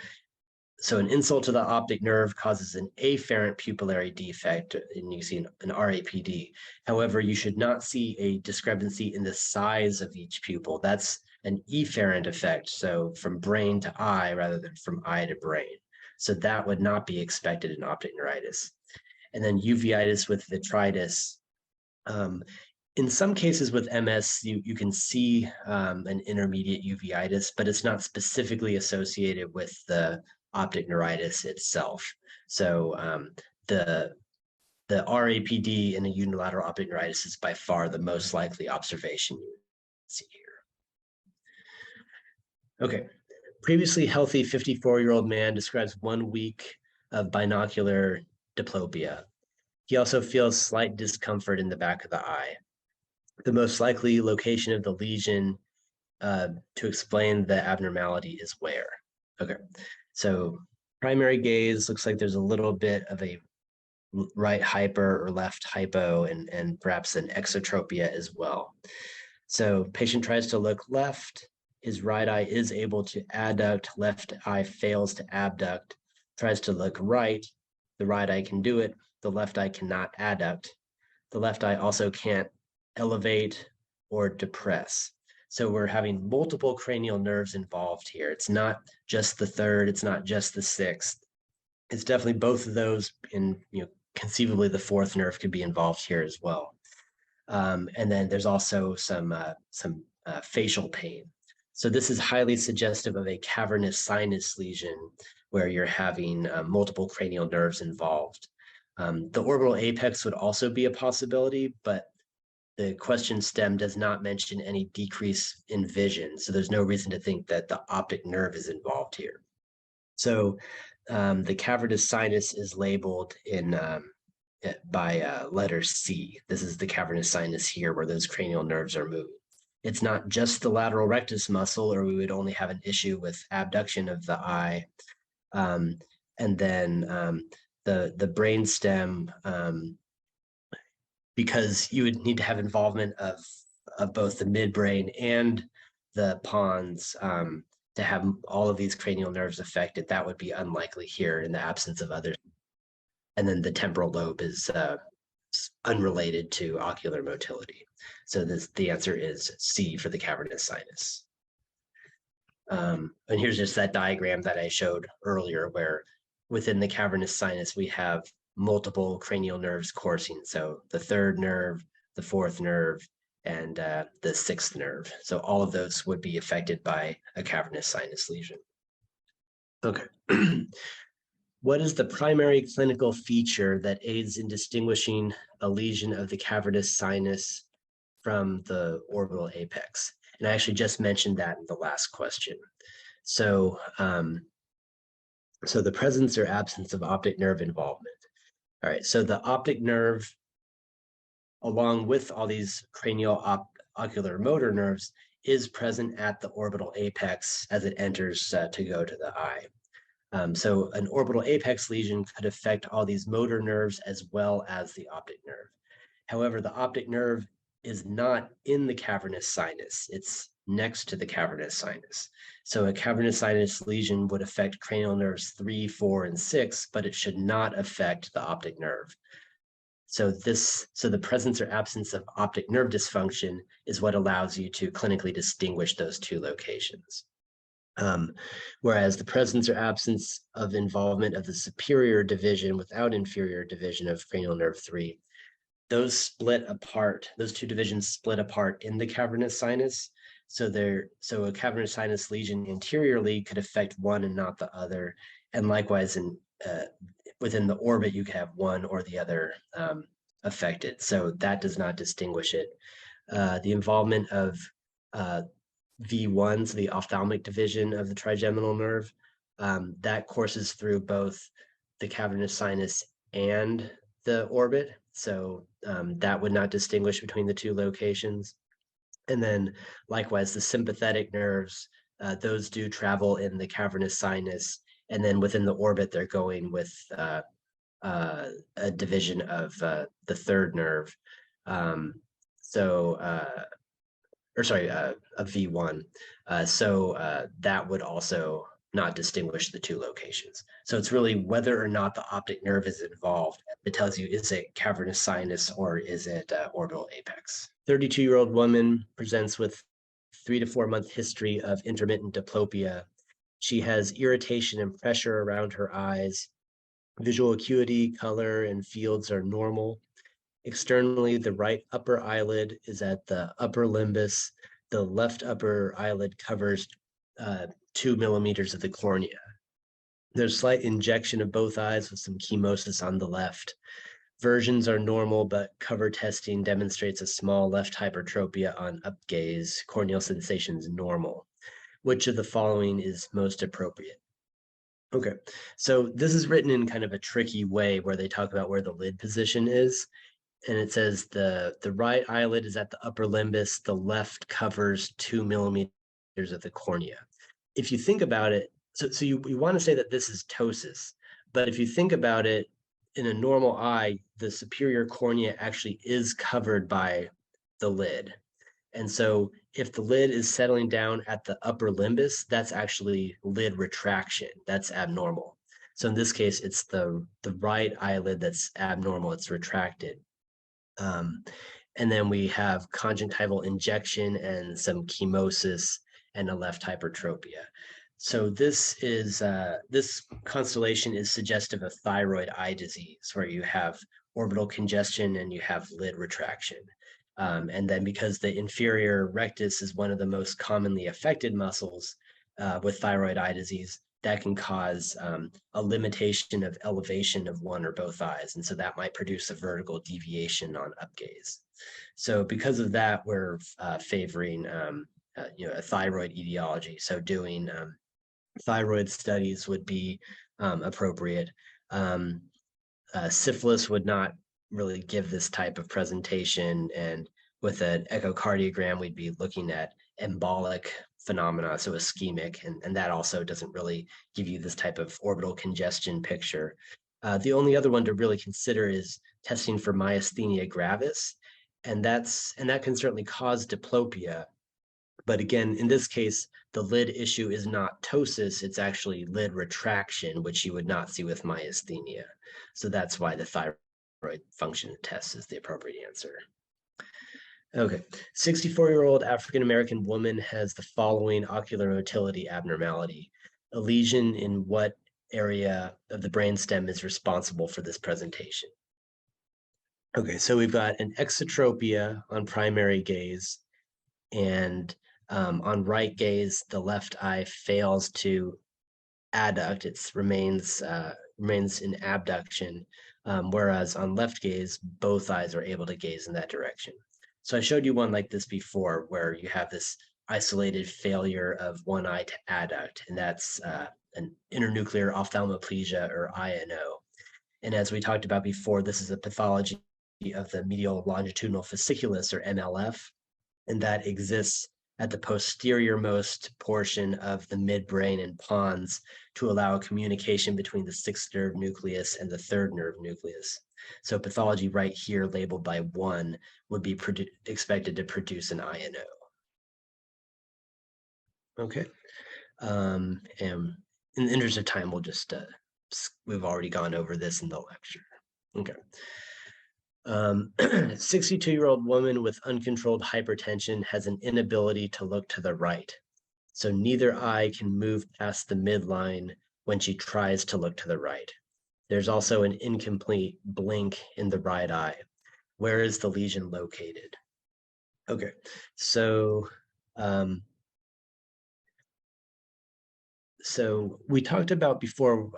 an insult to the optic nerve causes an afferent pupillary defect, and you see an RAPD. However, you should not see a discrepancy in the size of each pupil. That's an efferent effect, so from brain to eye rather than from eye to brain. So that would not be expected in optic neuritis. And then uveitis with vitritis. In some cases with MS, you can see an intermediate uveitis, but it's not specifically associated with the optic neuritis itself. So the RAPD in a unilateral optic neuritis is by far the most likely observation you see here. Okay, previously healthy 54-year-old man describes 1 week of binocular diplopia. He also feels slight discomfort in the back of the eye. The most likely location of the lesion to explain the abnormality is where? Okay, so primary gaze looks like there's a little bit of a right hyper or left hypo and perhaps an exotropia as well. So patient tries to look left, his right eye is able to adduct, left eye fails to abduct, tries to look right, the right eye can do it, the left eye cannot adduct. The left eye also can't elevate or depress. So we're having multiple cranial nerves involved here. It's not just the third, it's not just the sixth. It's definitely both of those, and conceivably the fourth nerve could be involved here as well. And then there's also some facial pain. So this is highly suggestive of a cavernous sinus lesion where you're having multiple cranial nerves involved. The orbital apex would also be a possibility, but the question stem does not mention any decrease in vision. So there's no reason to think that the optic nerve is involved here. So the cavernous sinus is labeled by letter C. This is the cavernous sinus here where those cranial nerves are moving. It's not just the lateral rectus muscle, or we would only have an issue with abduction of the eye. And then the brain stem, because you would need to have involvement of both the midbrain and the pons to have all of these cranial nerves affected. That would be unlikely here in the absence of others. And then the temporal lobe is unrelated to ocular motility. So the answer is C for the cavernous sinus. And here's just that diagram that I showed earlier where within the cavernous sinus, we have multiple cranial nerves coursing. So the third nerve, the fourth nerve, and the sixth nerve. So all of those would be affected by a cavernous sinus lesion. Okay. What is the primary clinical feature that aids in distinguishing a lesion of the cavernous sinus from the orbital apex? And I actually just mentioned that in the last question. So, so the presence or absence of optic nerve involvement. All right, so the optic nerve, along with all these cranial ocular motor nerves, is present at the orbital apex as it enters to go to the eye. So an orbital apex lesion could affect all these motor nerves as well as the optic nerve. However, the optic nerve is not in the cavernous sinus. It's next to the cavernous sinus. So a cavernous sinus lesion would affect cranial nerves 3, 4, and 6, but it should not affect the optic nerve. So the presence or absence of optic nerve dysfunction is what allows you to clinically distinguish those two locations. Whereas the presence or absence of involvement of the superior division without inferior division of cranial nerve 3, those split apart, those two divisions split apart in the cavernous sinus. So a cavernous sinus lesion interiorly could affect one and not the other. And likewise, within the orbit, you could have one or the other affected. So that does not distinguish it. The involvement of V1, so the ophthalmic division of the trigeminal nerve, that courses through both the cavernous sinus and the orbit. So that would not distinguish between the two locations. And then likewise, the sympathetic nerves, those do travel in the cavernous sinus. And then within the orbit, they're going with a division of the third nerve. A V1. That would also not distinguish the two locations. So it's really whether or not the optic nerve is involved. It tells you, is it cavernous sinus or is it orbital apex? 32-year-old woman presents with 3 to 4 month history of intermittent diplopia. She has irritation and pressure around her eyes. Visual acuity, color, and fields are normal. Externally, the right upper eyelid is at the upper limbus. The left upper eyelid covers 2 millimeters of the cornea. There's slight injection of both eyes with some chemosis on the left. Versions are normal, but cover testing demonstrates a small left hypertropia on upgaze. Corneal sensations normal. Which of the following is most appropriate? Okay, so this is written in kind of a tricky way where they talk about where the lid position is. And it says the right eyelid is at the upper limbus, the left covers 2 millimeters of the cornea. If you think about it, so you want to say that this is ptosis, but if you think about it, in a normal eye, the superior cornea actually is covered by the lid. And so if the lid is settling down at the upper limbus, that's actually lid retraction. That's abnormal. So in this case, it's the right eyelid that's abnormal, it's retracted. And then we have conjunctival injection and some chemosis and a left hypertropia. So this constellation is suggestive of thyroid eye disease, where you have orbital congestion and you have lid retraction. And then because the inferior rectus is one of the most commonly affected muscles with thyroid eye disease, that can cause a limitation of elevation of one or both eyes. And so that might produce a vertical deviation on upgaze. So because of that, we're favoring a thyroid etiology. So doing thyroid studies would be appropriate. Syphilis would not really give this type of presentation. And with an echocardiogram, we'd be looking at embolic phenomena, so ischemic, and that also doesn't really give you this type of orbital congestion picture. The only other one to really consider is testing for myasthenia gravis, and that can certainly cause diplopia. But again, in this case, the lid issue is not ptosis, it's actually lid retraction, which you would not see with myasthenia. So that's why the thyroid function test is the appropriate answer. Okay, 64-year-old African-American woman has the following ocular motility abnormality. A lesion in what area of the brainstem is responsible for this presentation? Okay, so we've got an exotropia on primary gaze, and on right gaze, the left eye fails to adduct. It remains in abduction, whereas on left gaze, both eyes are able to gaze in that direction. So I showed you one like this before, where you have this isolated failure of one eye to adduct, and that's an internuclear ophthalmoplegia, or INO. And as we talked about before, this is a pathology of the medial longitudinal fasciculus, or MLF, and that exists at the posterior-most portion of the midbrain and pons to allow communication between the sixth nerve nucleus and the third nerve nucleus. So pathology right here labeled by 1 would be expected to produce an INO. Okay. And in the interest of time, we'll just, we've already gone over this in the lecture. Okay. 62-year-old woman with uncontrolled hypertension has an inability to look to the right. So neither eye can move past the midline when she tries to look to the right. There's also an incomplete blink in the right eye. Where is the lesion located? Okay, so so we talked about before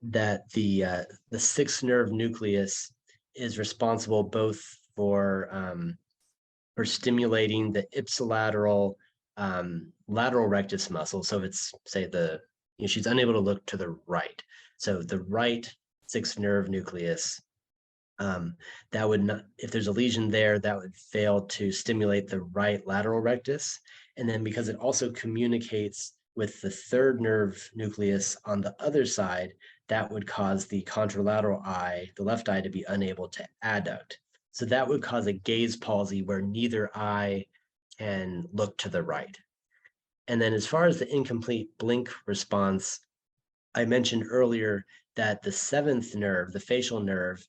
that the sixth nerve nucleus is responsible both for stimulating the ipsilateral lateral rectus muscle. So if it's, say, she's unable to look to the right. So the right sixth nerve nucleus That would not, if there's a lesion there, that would fail to stimulate the right lateral rectus. And then because it also communicates with the third nerve nucleus on the other side, that would cause the contralateral eye, the left eye, to be unable to adduct. So that would cause a gaze palsy where neither eye can look to the right. And then as far as the incomplete blink response, I mentioned earlier that the seventh nerve, the facial nerve,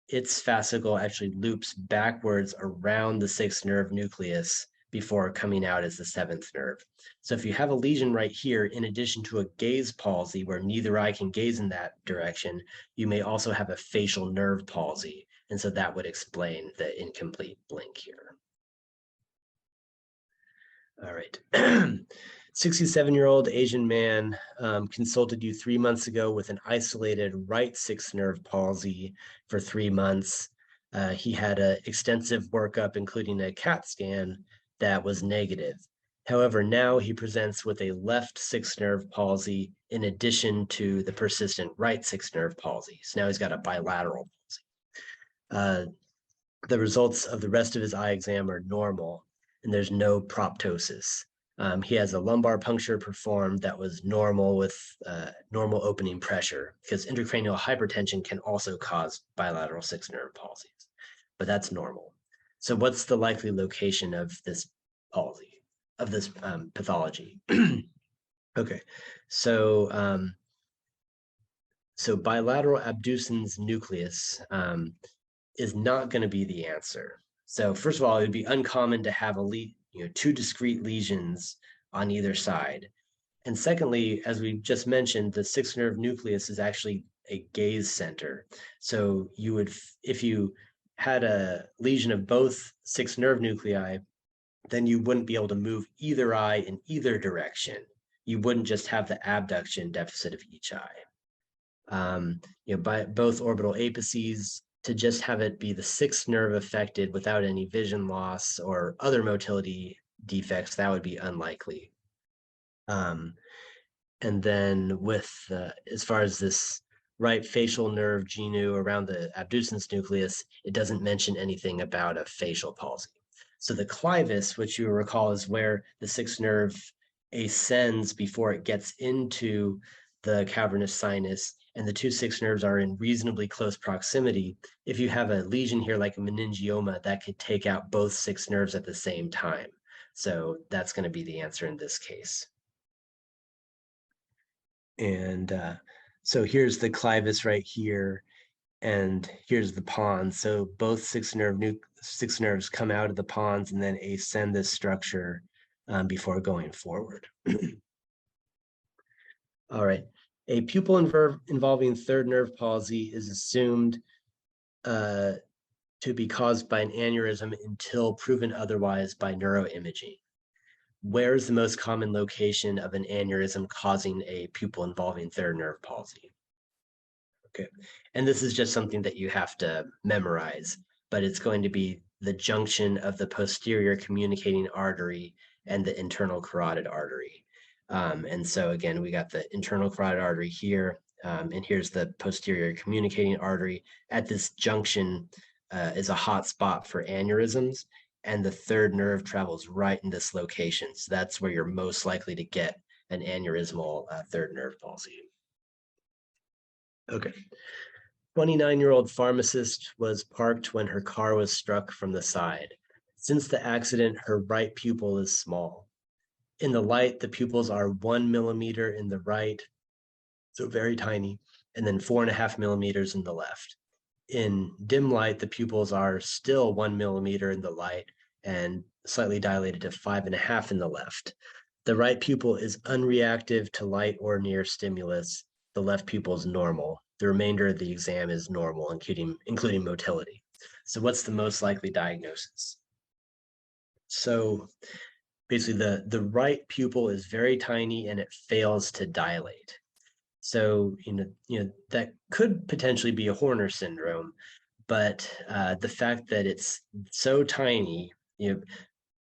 its fascicle actually loops backwards around the sixth nerve nucleus before coming out as the seventh nerve. So if you have a lesion right here, in addition to a gaze palsy where neither eye can gaze in that direction, you may also have a facial nerve palsy. And so that would explain the incomplete blink here. All right. 67-year-old Asian man consulted you 3 months ago with an isolated right sixth nerve palsy for 3 months. He had an extensive workup, including a CAT scan that was negative. However, now he presents with a left sixth nerve palsy in addition to the persistent right sixth nerve palsy. So now he's got a bilateral palsy. The results of the rest of his eye exam are normal, and there's no proptosis. He has a lumbar puncture performed that was normal with normal opening pressure, because intracranial hypertension can also cause bilateral sixth nerve palsies, but that's normal. So what's the likely location of this palsy, of this pathology? Okay, so bilateral abducens nucleus is not going to be the answer. So first of all, it would be uncommon to have two discrete lesions on either side. And secondly, as we just mentioned, the sixth nerve nucleus is actually a gaze center. So you would, if you had a lesion of both sixth nerve nuclei, then you wouldn't be able to move either eye in either direction. You wouldn't just have the abduction deficit of each eye. By both orbital apices, to just have it be the sixth nerve affected without any vision loss or other motility defects, that would be unlikely. And then with, as far as this right facial nerve genu around the abducens nucleus, it doesn't mention anything about a facial palsy. So the clivus, which you recall is where the sixth nerve ascends before it gets into the cavernous sinus, and the two sixth nerves are in reasonably close proximity. If you have a lesion here like a meningioma, that could take out both sixth nerves at the same time. So that's going to be the answer in this case. And so here's the clivus right here, and here's the pons. So both sixth nerves come out of the pons and then ascend this structure before going forward. All right. A pupil involving third nerve palsy is assumed to be caused by an aneurysm until proven otherwise by neuroimaging. Where is the most common location of an aneurysm causing a pupil involving third nerve palsy? Okay, and this is just something that you have to memorize, but it's going to be the junction of the posterior communicating artery and the internal carotid artery. And so again, we got the internal carotid artery here, and here's the posterior communicating artery. At this junction is a hot spot for aneurysms, and the third nerve travels right in this location. So that's where you're most likely to get an aneurysmal third nerve palsy. Okay. 29-year-old pharmacist was parked when her car was struck from the side. Since the accident, her right pupil is small. In the light, the pupils are 1 millimeter in the right, so very tiny, and then 4.5 millimeters in the left. In dim light, the pupils are still 1 millimeter in the light and slightly dilated to 5.5 in the left. The right pupil is unreactive to light or near stimulus. The left pupil is normal. The remainder of the exam is normal, including motility. So what's the most likely diagnosis? So basically the right pupil is very tiny and it fails to dilate. So, that could potentially be a Horner syndrome, but the fact that it's so tiny, in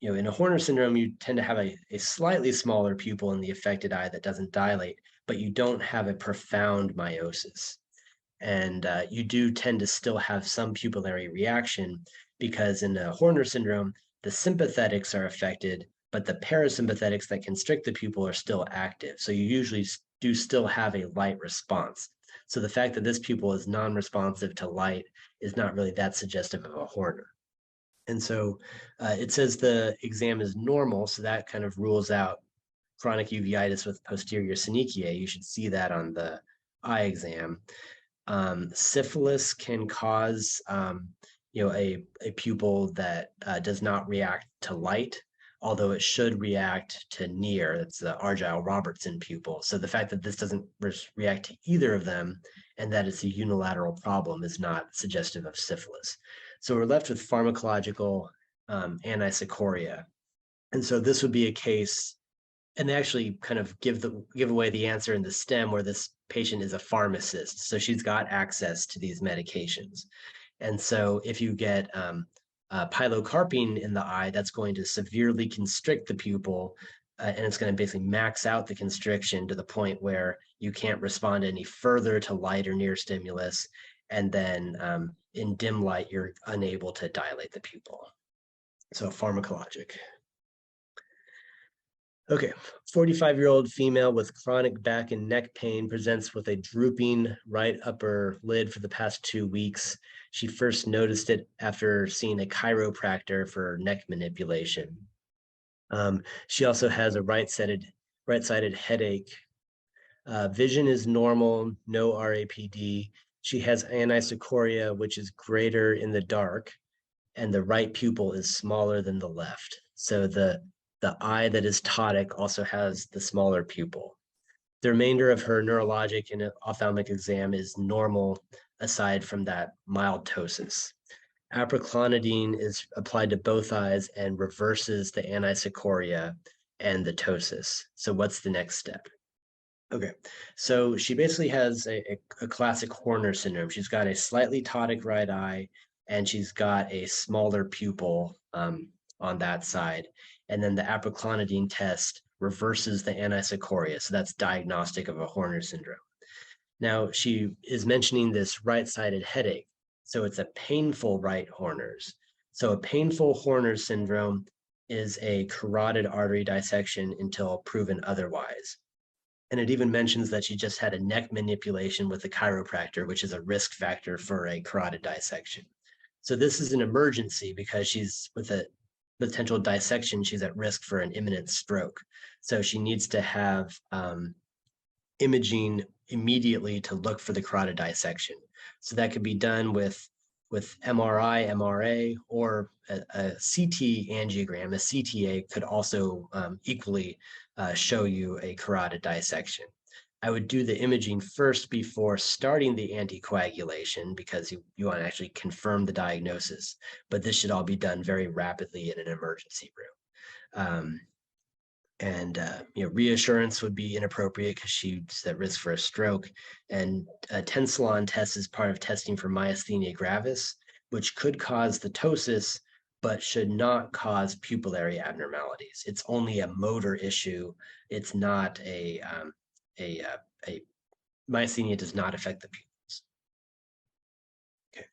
a Horner syndrome, you tend to have a slightly smaller pupil in the affected eye that doesn't dilate, but you don't have a profound meiosis. And you do tend to still have some pupillary reaction because in the Horner syndrome, the sympathetics are affected, but the parasympathetics that constrict the pupil are still active. So you usually do still have a light response. So the fact that this pupil is non-responsive to light is not really that suggestive of a Horner. And so it says the exam is normal, so that kind of rules out chronic uveitis with posterior synechia. You should see that on the eye exam. Syphilis can cause a pupil that does not react to light, although it should react to near. That's the Argyll-Robertson pupil. So the fact that this doesn't react to either of them and that it's a unilateral problem is not suggestive of syphilis. So we're left with pharmacological anisocoria. And so this would be a case, and they actually kind of give away the answer in the stem where this patient is a pharmacist. So she's got access to these medications. And so if you get pilocarpine in the eye, that's going to severely constrict the pupil, and it's going to basically max out the constriction to the point where you can't respond any further to light or near stimulus. And then in dim light, you're unable to dilate the pupil. So pharmacologic. Okay, 45-year-old female with chronic back and neck pain presents with a drooping right upper lid for the past 2 weeks. She first noticed it after seeing a chiropractor for neck manipulation. She also has a right-sided headache. Vision is normal, no RAPD. She has anisocoria, which is greater in the dark, and the right pupil is smaller than the left. So the eye that is ptotic also has the smaller pupil. The remainder of her neurologic and ophthalmic exam is normal, aside from that mild ptosis. Aproclonidine is applied to both eyes and reverses the anisocoria and the ptosis. So what's the next step? Okay, so she basically has a classic Horner syndrome. She's got a slightly ptotic right eye, and she's got a smaller pupil on that side. And then the aproclonidine test reverses the anisocoria. So that's diagnostic of a Horner syndrome. Now, she is mentioning this right-sided headache. So it's a painful right Horner's. So a painful Horner syndrome is a carotid artery dissection until proven otherwise. And it even mentions that she just had a neck manipulation with a chiropractor, which is a risk factor for a carotid dissection. So this is an emergency because she's with a potential dissection, she's at risk for an imminent stroke. So she needs to have imaging immediately to look for the carotid dissection. So that could be done with MRI, MRA, or a CT angiogram. A CTA could also equally show you a carotid dissection. I would do the imaging first before starting the anticoagulation because you want to actually confirm the diagnosis, but this should all be done very rapidly in an emergency room. Reassurance would be inappropriate because she's at risk for a stroke. And a tensilon test is part of testing for myasthenia gravis, which could cause the ptosis, but should not cause pupillary abnormalities. It's only a motor issue. It's not myasthenia does not affect the pupils. Okay.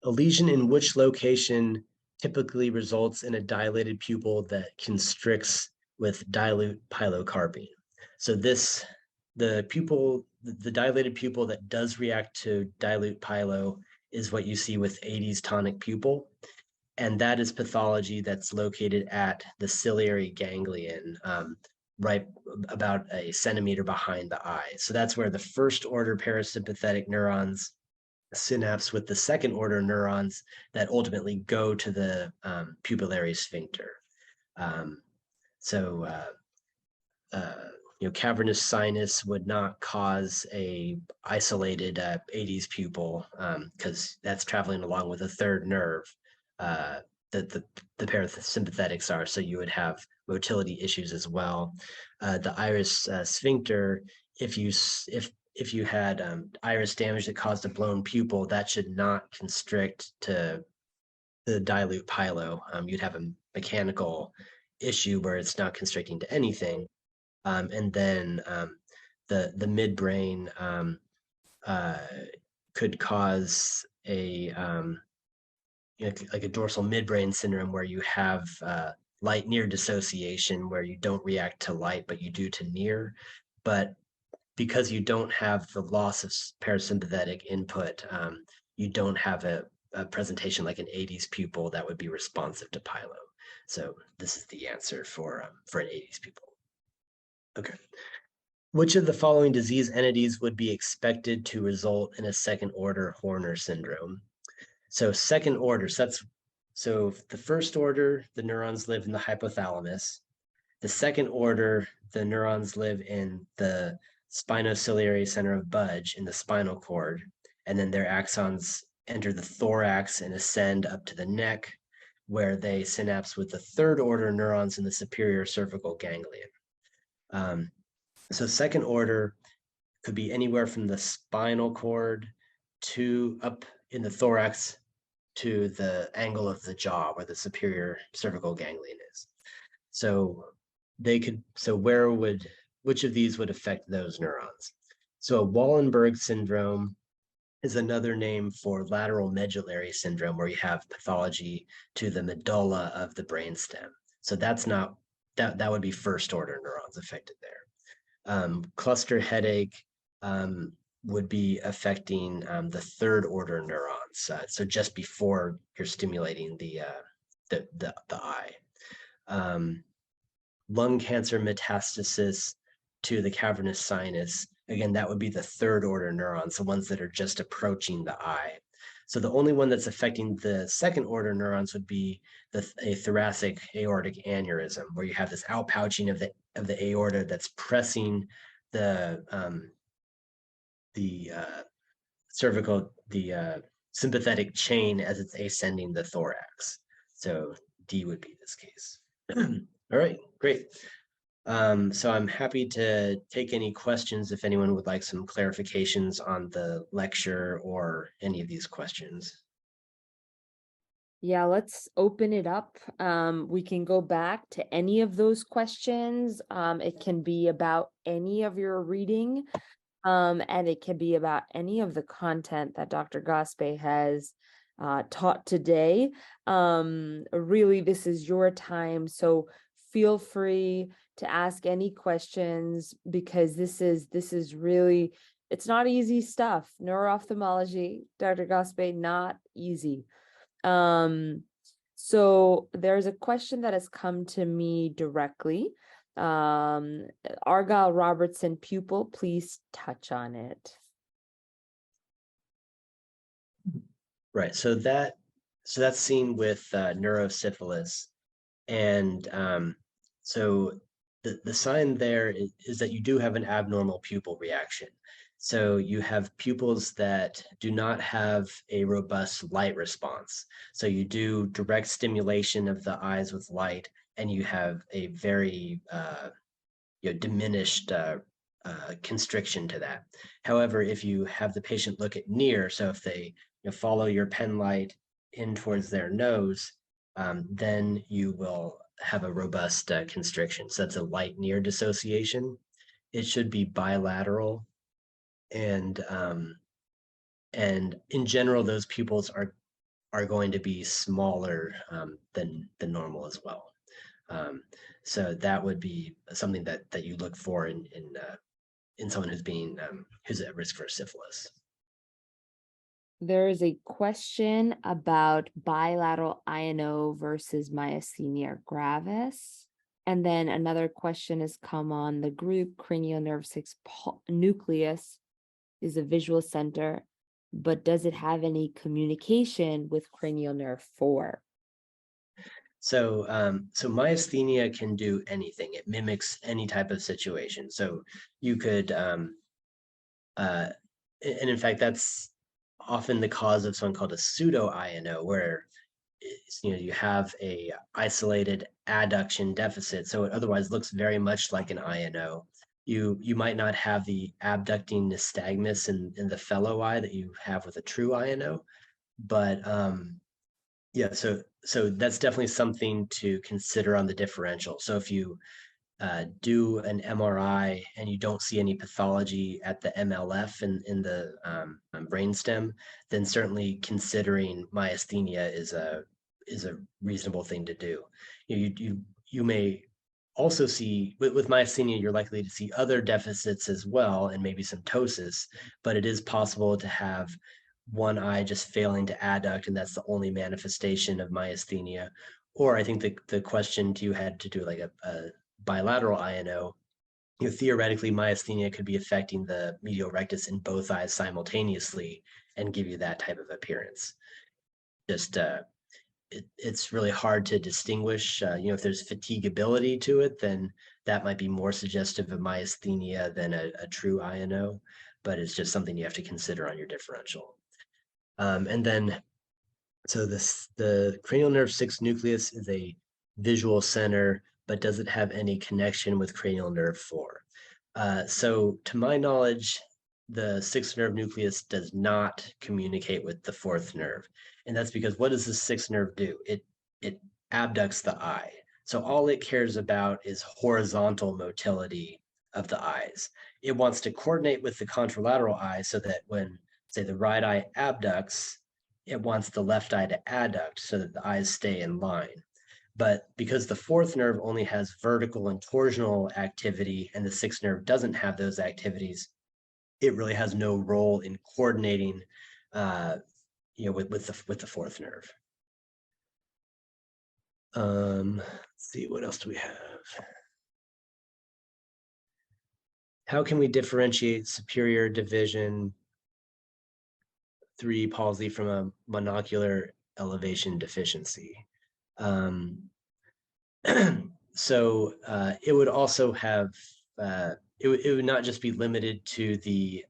A lesion in which location typically results in a dilated pupil that constricts with dilute pilocarpine. So the dilated pupil that does react to dilute pilo is what you see with 80s tonic pupil. And that is pathology that's located at the ciliary ganglion, right about a centimeter behind the eye. So that's where the first order parasympathetic neurons synapse with the second order neurons that ultimately go to the pupillary sphincter. Cavernous sinus would not cause a isolated 80s pupil because that's traveling along with a third nerve that the parasympathetics are. So you would have motility issues as well. The iris sphincter, if you had iris damage that caused a blown pupil, that should not constrict to the dilute pilo. You'd have a mechanical issue where it's not constricting to anything. And then the midbrain could cause a like a dorsal midbrain syndrome where you have light near dissociation, where you don't react to light, but you do to near. But because you don't have the loss of parasympathetic input, you don't have a presentation like an 80s pupil that would be responsive to Pilo. So this is the answer for an 80s pupil. Okay. Which of the following disease entities would be expected to result in a second order Horner syndrome? So second order, so the first order, the neurons live in the hypothalamus. The second order, the neurons live in the spinociliary center of Budge in the spinal cord, and then their axons enter the thorax and ascend up to the neck, where they synapse with the third order neurons in the superior cervical ganglion. So second order could be anywhere from the spinal cord to up in the thorax to the angle of the jaw where the superior cervical ganglion is. So which of these would affect those neurons? So a Wallenberg syndrome is another name for lateral medullary syndrome, where you have pathology to the medulla of the brainstem. So that's not, that would be first order neurons affected there. Cluster headache would be affecting the third order neurons. So just before you're stimulating the eye. Lung cancer metastasis to the cavernous sinus, again, that would be the third order neurons, the ones that are just approaching the eye. So the only one that's affecting the second order neurons would be a thoracic aortic aneurysm, where you have this outpouching of the aorta that's pressing the cervical, the sympathetic chain as it's ascending the thorax. So D would be this case. All right, great. So I'm happy to take any questions if anyone would like some clarifications on the lecture or any of these questions. Yeah, let's open it up. We can go back to any of those questions. It can be about any of your reading, and it can be about any of the content that Dr. Gospe has taught today. Really, this is your time, so feel free to ask any questions, because this is really, it's not easy stuff. Neuro-ophthalmology, Dr. Gospe, not easy. So there's a question that has come to me directly. Argyle Robertson pupil, please touch on it. Right, so that's seen with neurosyphilis, and so the sign there is that you do have an abnormal pupil reaction. So you have pupils that do not have a robust light response. So you do direct stimulation of the eyes with light, and you have a very diminished constriction to that. However, if you have the patient look at near, so if they follow your pen light in towards their nose, then you will have a robust constriction. So that's a light near dissociation. It should be bilateral, and in general, those pupils are going to be smaller than normal as well. So that would be something that you look for in someone who's at risk for syphilis. There is a question about bilateral INO versus myasthenia gravis. And then another question has come on the group. Cranial nerve 6 nucleus is a visual center, but does it have any communication with cranial nerve 4? So myasthenia can do anything. It mimics any type of situation. So you could, and in fact, that's often the cause of something called a pseudo-INO, where you have a isolated adduction deficit, so it otherwise looks very much like an INO. You might not have the abducting nystagmus in the fellow eye that you have with a true INO, but yeah, so that's definitely something to consider on the differential. So if you do an MRI and you don't see any pathology at the MLF in the brainstem, then certainly considering myasthenia is a reasonable thing to do. You may also see with myasthenia, you're likely to see other deficits as well, and maybe some ptosis, but it is possible to have one eye just failing to adduct, and that's the only manifestation of myasthenia. Or I think the question you had to do like a bilateral INO, theoretically myasthenia could be affecting the medial rectus in both eyes simultaneously and give you that type of appearance. Just it's really hard to distinguish. If there's fatigability to it, then that might be more suggestive of myasthenia than a true INO, but it's just something you have to consider on your differential. And then, so the cranial nerve 6 nucleus is a visual center, but does it have any connection with cranial nerve 4? So to my knowledge, the 6th nerve nucleus does not communicate with the 4th nerve. And that's because what does the 6th nerve do? It abducts the eye. So all it cares about is horizontal motility of the eyes. It wants to coordinate with the contralateral eye so that when, say, the right eye abducts, it wants the left eye to adduct so that the eyes stay in line. But because the 4th nerve only has vertical and torsional activity and the 6th nerve doesn't have those activities, it really has no role in coordinating with the 4th nerve. Let's see, what else do we have? How can we differentiate superior division 3 palsy from a monocular elevation deficiency? So it would also have, it would not just be limited to the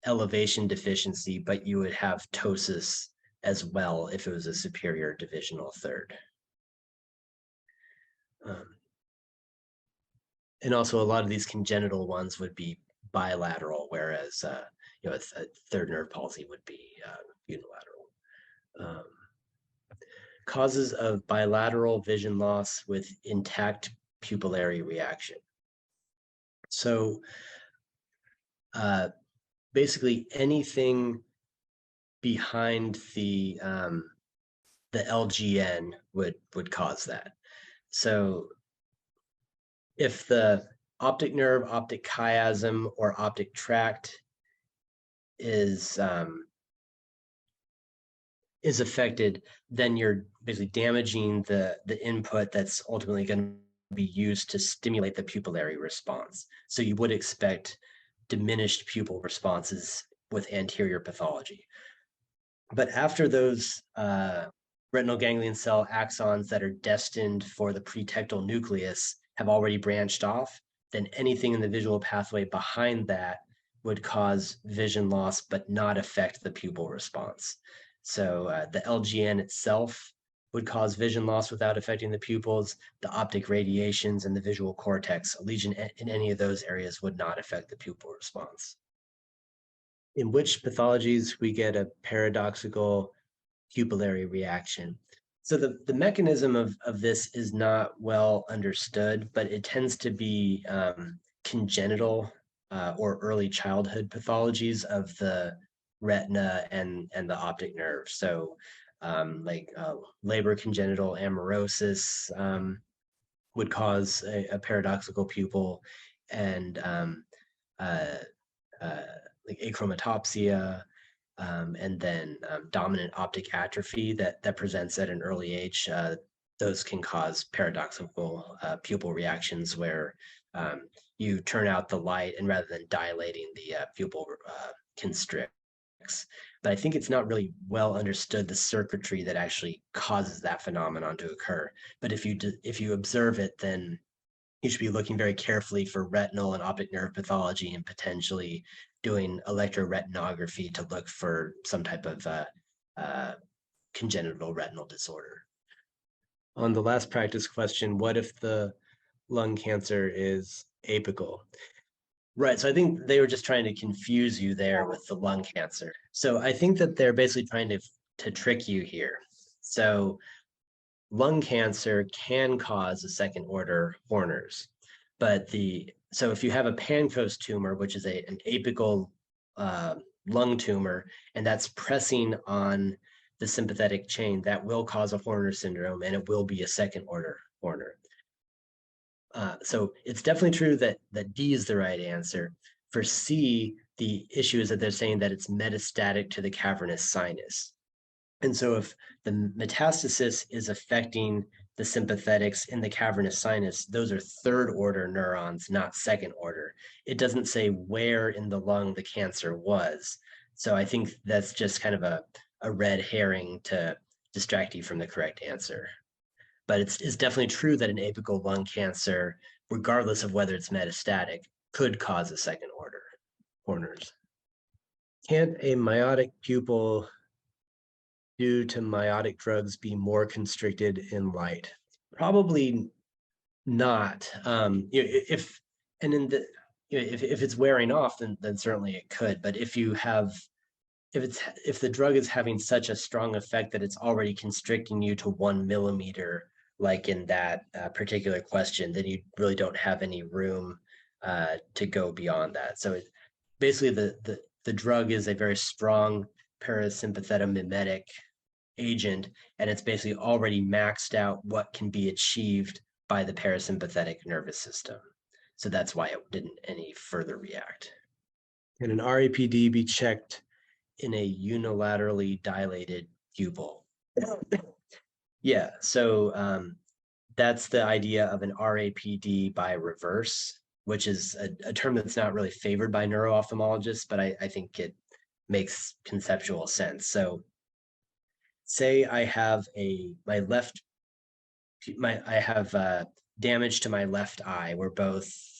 elevation deficiency, but you would have ptosis as well if it was a superior divisional third. And also a lot of these congenital ones would be bilateral, whereas a third nerve palsy would be unilateral. Causes of bilateral vision loss with intact pupillary reaction. So basically anything behind the LGN would cause that. So if the optic nerve, optic chiasm, or optic tract is affected, then you're basically damaging the input that's ultimately going to be used to stimulate the pupillary response. So you would expect diminished pupil responses with anterior pathology. But after those retinal ganglion cell axons that are destined for the pretectal nucleus have already branched off, then anything in the visual pathway behind that would cause vision loss, but not affect the pupil response. So the LGN itself would cause vision loss without affecting the pupils. The optic radiations and the visual cortex, a lesion in any of those areas would not affect the pupil response. In which pathologies we get a paradoxical pupillary reaction? So the mechanism of this is not well understood, but it tends to be congenital or early childhood pathologies of the retina and the optic nerve. So labor congenital amaurosis would cause a paradoxical pupil, and like achromatopsia, and then dominant optic atrophy that presents at an early age. Those can cause paradoxical pupil reactions where you turn out the light, and rather than dilating, the pupil constricts. But I think it's not really well understood the circuitry that actually causes that phenomenon to occur. But if you observe it, then you should be looking very carefully for retinal and optic nerve pathology and potentially doing electroretinography to look for some type of congenital retinal disorder. On the last practice question, what if the lung cancer is apical? Right, so I think they were just trying to confuse you there with the lung cancer. So I think that they're basically trying to trick you here. So lung cancer can cause a second order Horner's, But so if you have a Pancoast tumor, which is an apical lung tumor, and that's pressing on the sympathetic chain, that will cause a Horner syndrome, and it will be a second order Horner. So it's definitely true that D is the right answer. For C, the issue is that they're saying that it's metastatic to the cavernous sinus. And so if the metastasis is affecting the sympathetics in the cavernous sinus, those are third order neurons, not second order. It doesn't say where in the lung the cancer was. So I think that's just kind of a red herring to distract you from the correct answer. But it's definitely true that an apical lung cancer, regardless of whether it's metastatic, could cause a second order Horners. Can't a meiotic pupil due to meiotic drugs be more constricted in light? Probably not. If it's wearing off, then certainly it could. But if the drug is having such a strong effect that it's already constricting you to 1 millimeter, like in that particular question, then you really don't have any room to go beyond that. So basically the drug is a very strong parasympathetomimetic agent, and it's basically already maxed out what can be achieved by the parasympathetic nervous system. So that's why it didn't any further react. Can an RAPD be checked in a unilaterally dilated pupil? Yeah, so that's the idea of an RAPD by reverse, which is a term that's not really favored by neuro-ophthalmologists, but I think it makes conceptual sense. So say I have damage to my left eye, where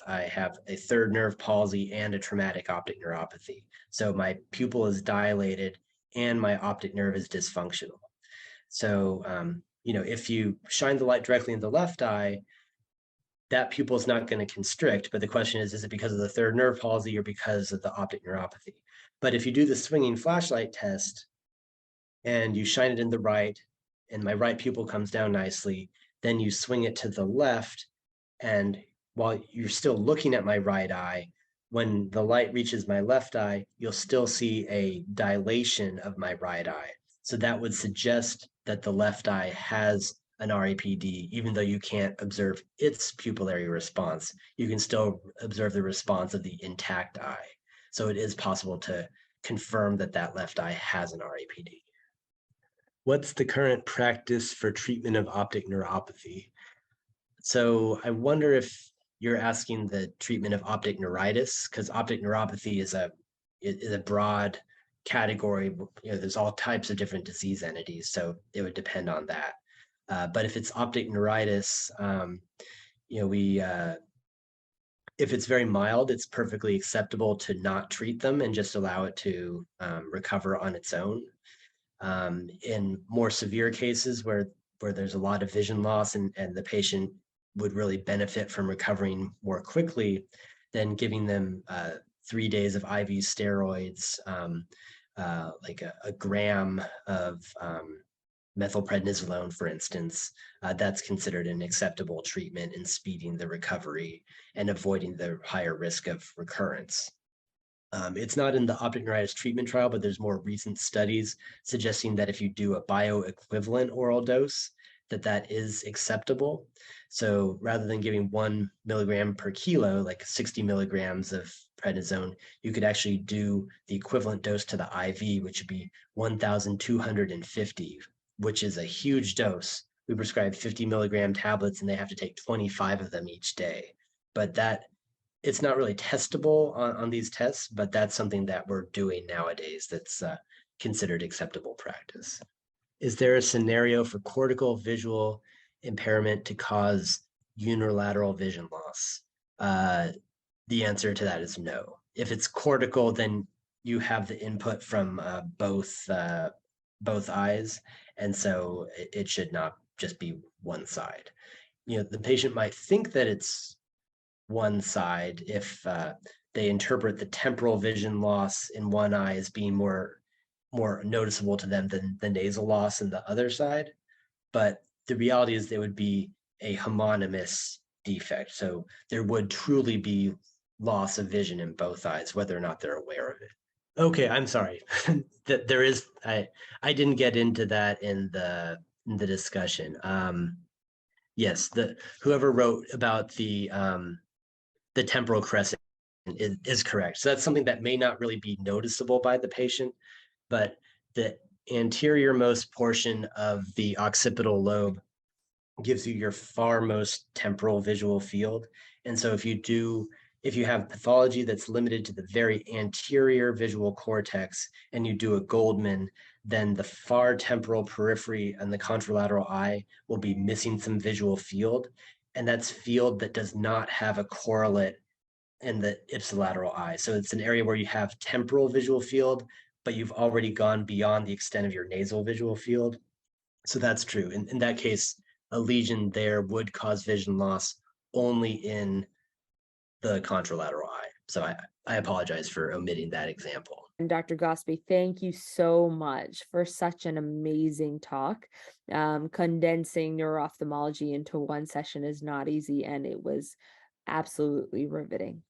I have a third nerve palsy and a traumatic optic neuropathy. So my pupil is dilated and my optic nerve is dysfunctional. So, if you shine the light directly in the left eye, that pupil is not going to constrict. But the question is it because of the third nerve palsy or because of the optic neuropathy? But if you do the swinging flashlight test and you shine it in the right, and my right pupil comes down nicely, then you swing it to the left, and while you're still looking at my right eye, when the light reaches my left eye, you'll still see a dilation of my right eye. So that would suggest that the left eye has an RAPD, even though you can't observe its pupillary response. You can still observe the response of the intact eye. So it is possible to confirm that left eye has an RAPD. What's the current practice for treatment of optic neuropathy? So I wonder if you're asking the treatment of optic neuritis, because optic neuropathy is a broad category. There's all types of different disease entities, so it would depend on that. But if it's optic neuritis, if it's very mild, it's perfectly acceptable to not treat them and just allow it to recover on its own. In more severe cases where there's a lot of vision loss and the patient would really benefit from recovering more quickly, then giving them 3 days of IV steroids, like a gram of methylprednisolone, for instance, that's considered an acceptable treatment in speeding the recovery and avoiding the higher risk of recurrence. It's not in the optic neuritis treatment trial, but there's more recent studies suggesting that if you do a bioequivalent oral dose, that is acceptable. So rather than giving 1 milligram per kilo, like 60 milligrams of prednisone, you could actually do the equivalent dose to the IV, which would be 1,250, which is a huge dose. We prescribe 50 milligram tablets and they have to take 25 of them each day. But it's not really testable on these tests, but that's something that we're doing nowadays that's considered acceptable practice. Is there a scenario for cortical visual impairment to cause unilateral vision loss? The answer to that is no. If it's cortical, then you have the input from both eyes, and so it should not just be one side. The patient might think that it's one side if they interpret the temporal vision loss in one eye as being more noticeable to them than the nasal loss in the other side. But the reality is there would be a homonymous defect. So there would truly be loss of vision in both eyes, whether or not they're aware of it. Okay, I'm sorry. That there is I didn't get into that in the discussion. Yes, the whoever wrote about the temporal crescent is correct. So that's something that may not really be noticeable by the patient, but the anterior most portion of the occipital lobe gives you your far most temporal visual field. And so if you have pathology that's limited to the very anterior visual cortex and you do a Goldman, then the far temporal periphery and the contralateral eye will be missing some visual field. And that's field that does not have a correlate in the ipsilateral eye. So it's an area where you have temporal visual field, but you've already gone beyond the extent of your nasal visual field. So that's true. In that case, a lesion there would cause vision loss only in the contralateral eye. So I apologize for omitting that example. And Dr. Gospe, thank you so much for such an amazing talk. Condensing neuro-ophthalmology into one session is not easy, and it was absolutely riveting.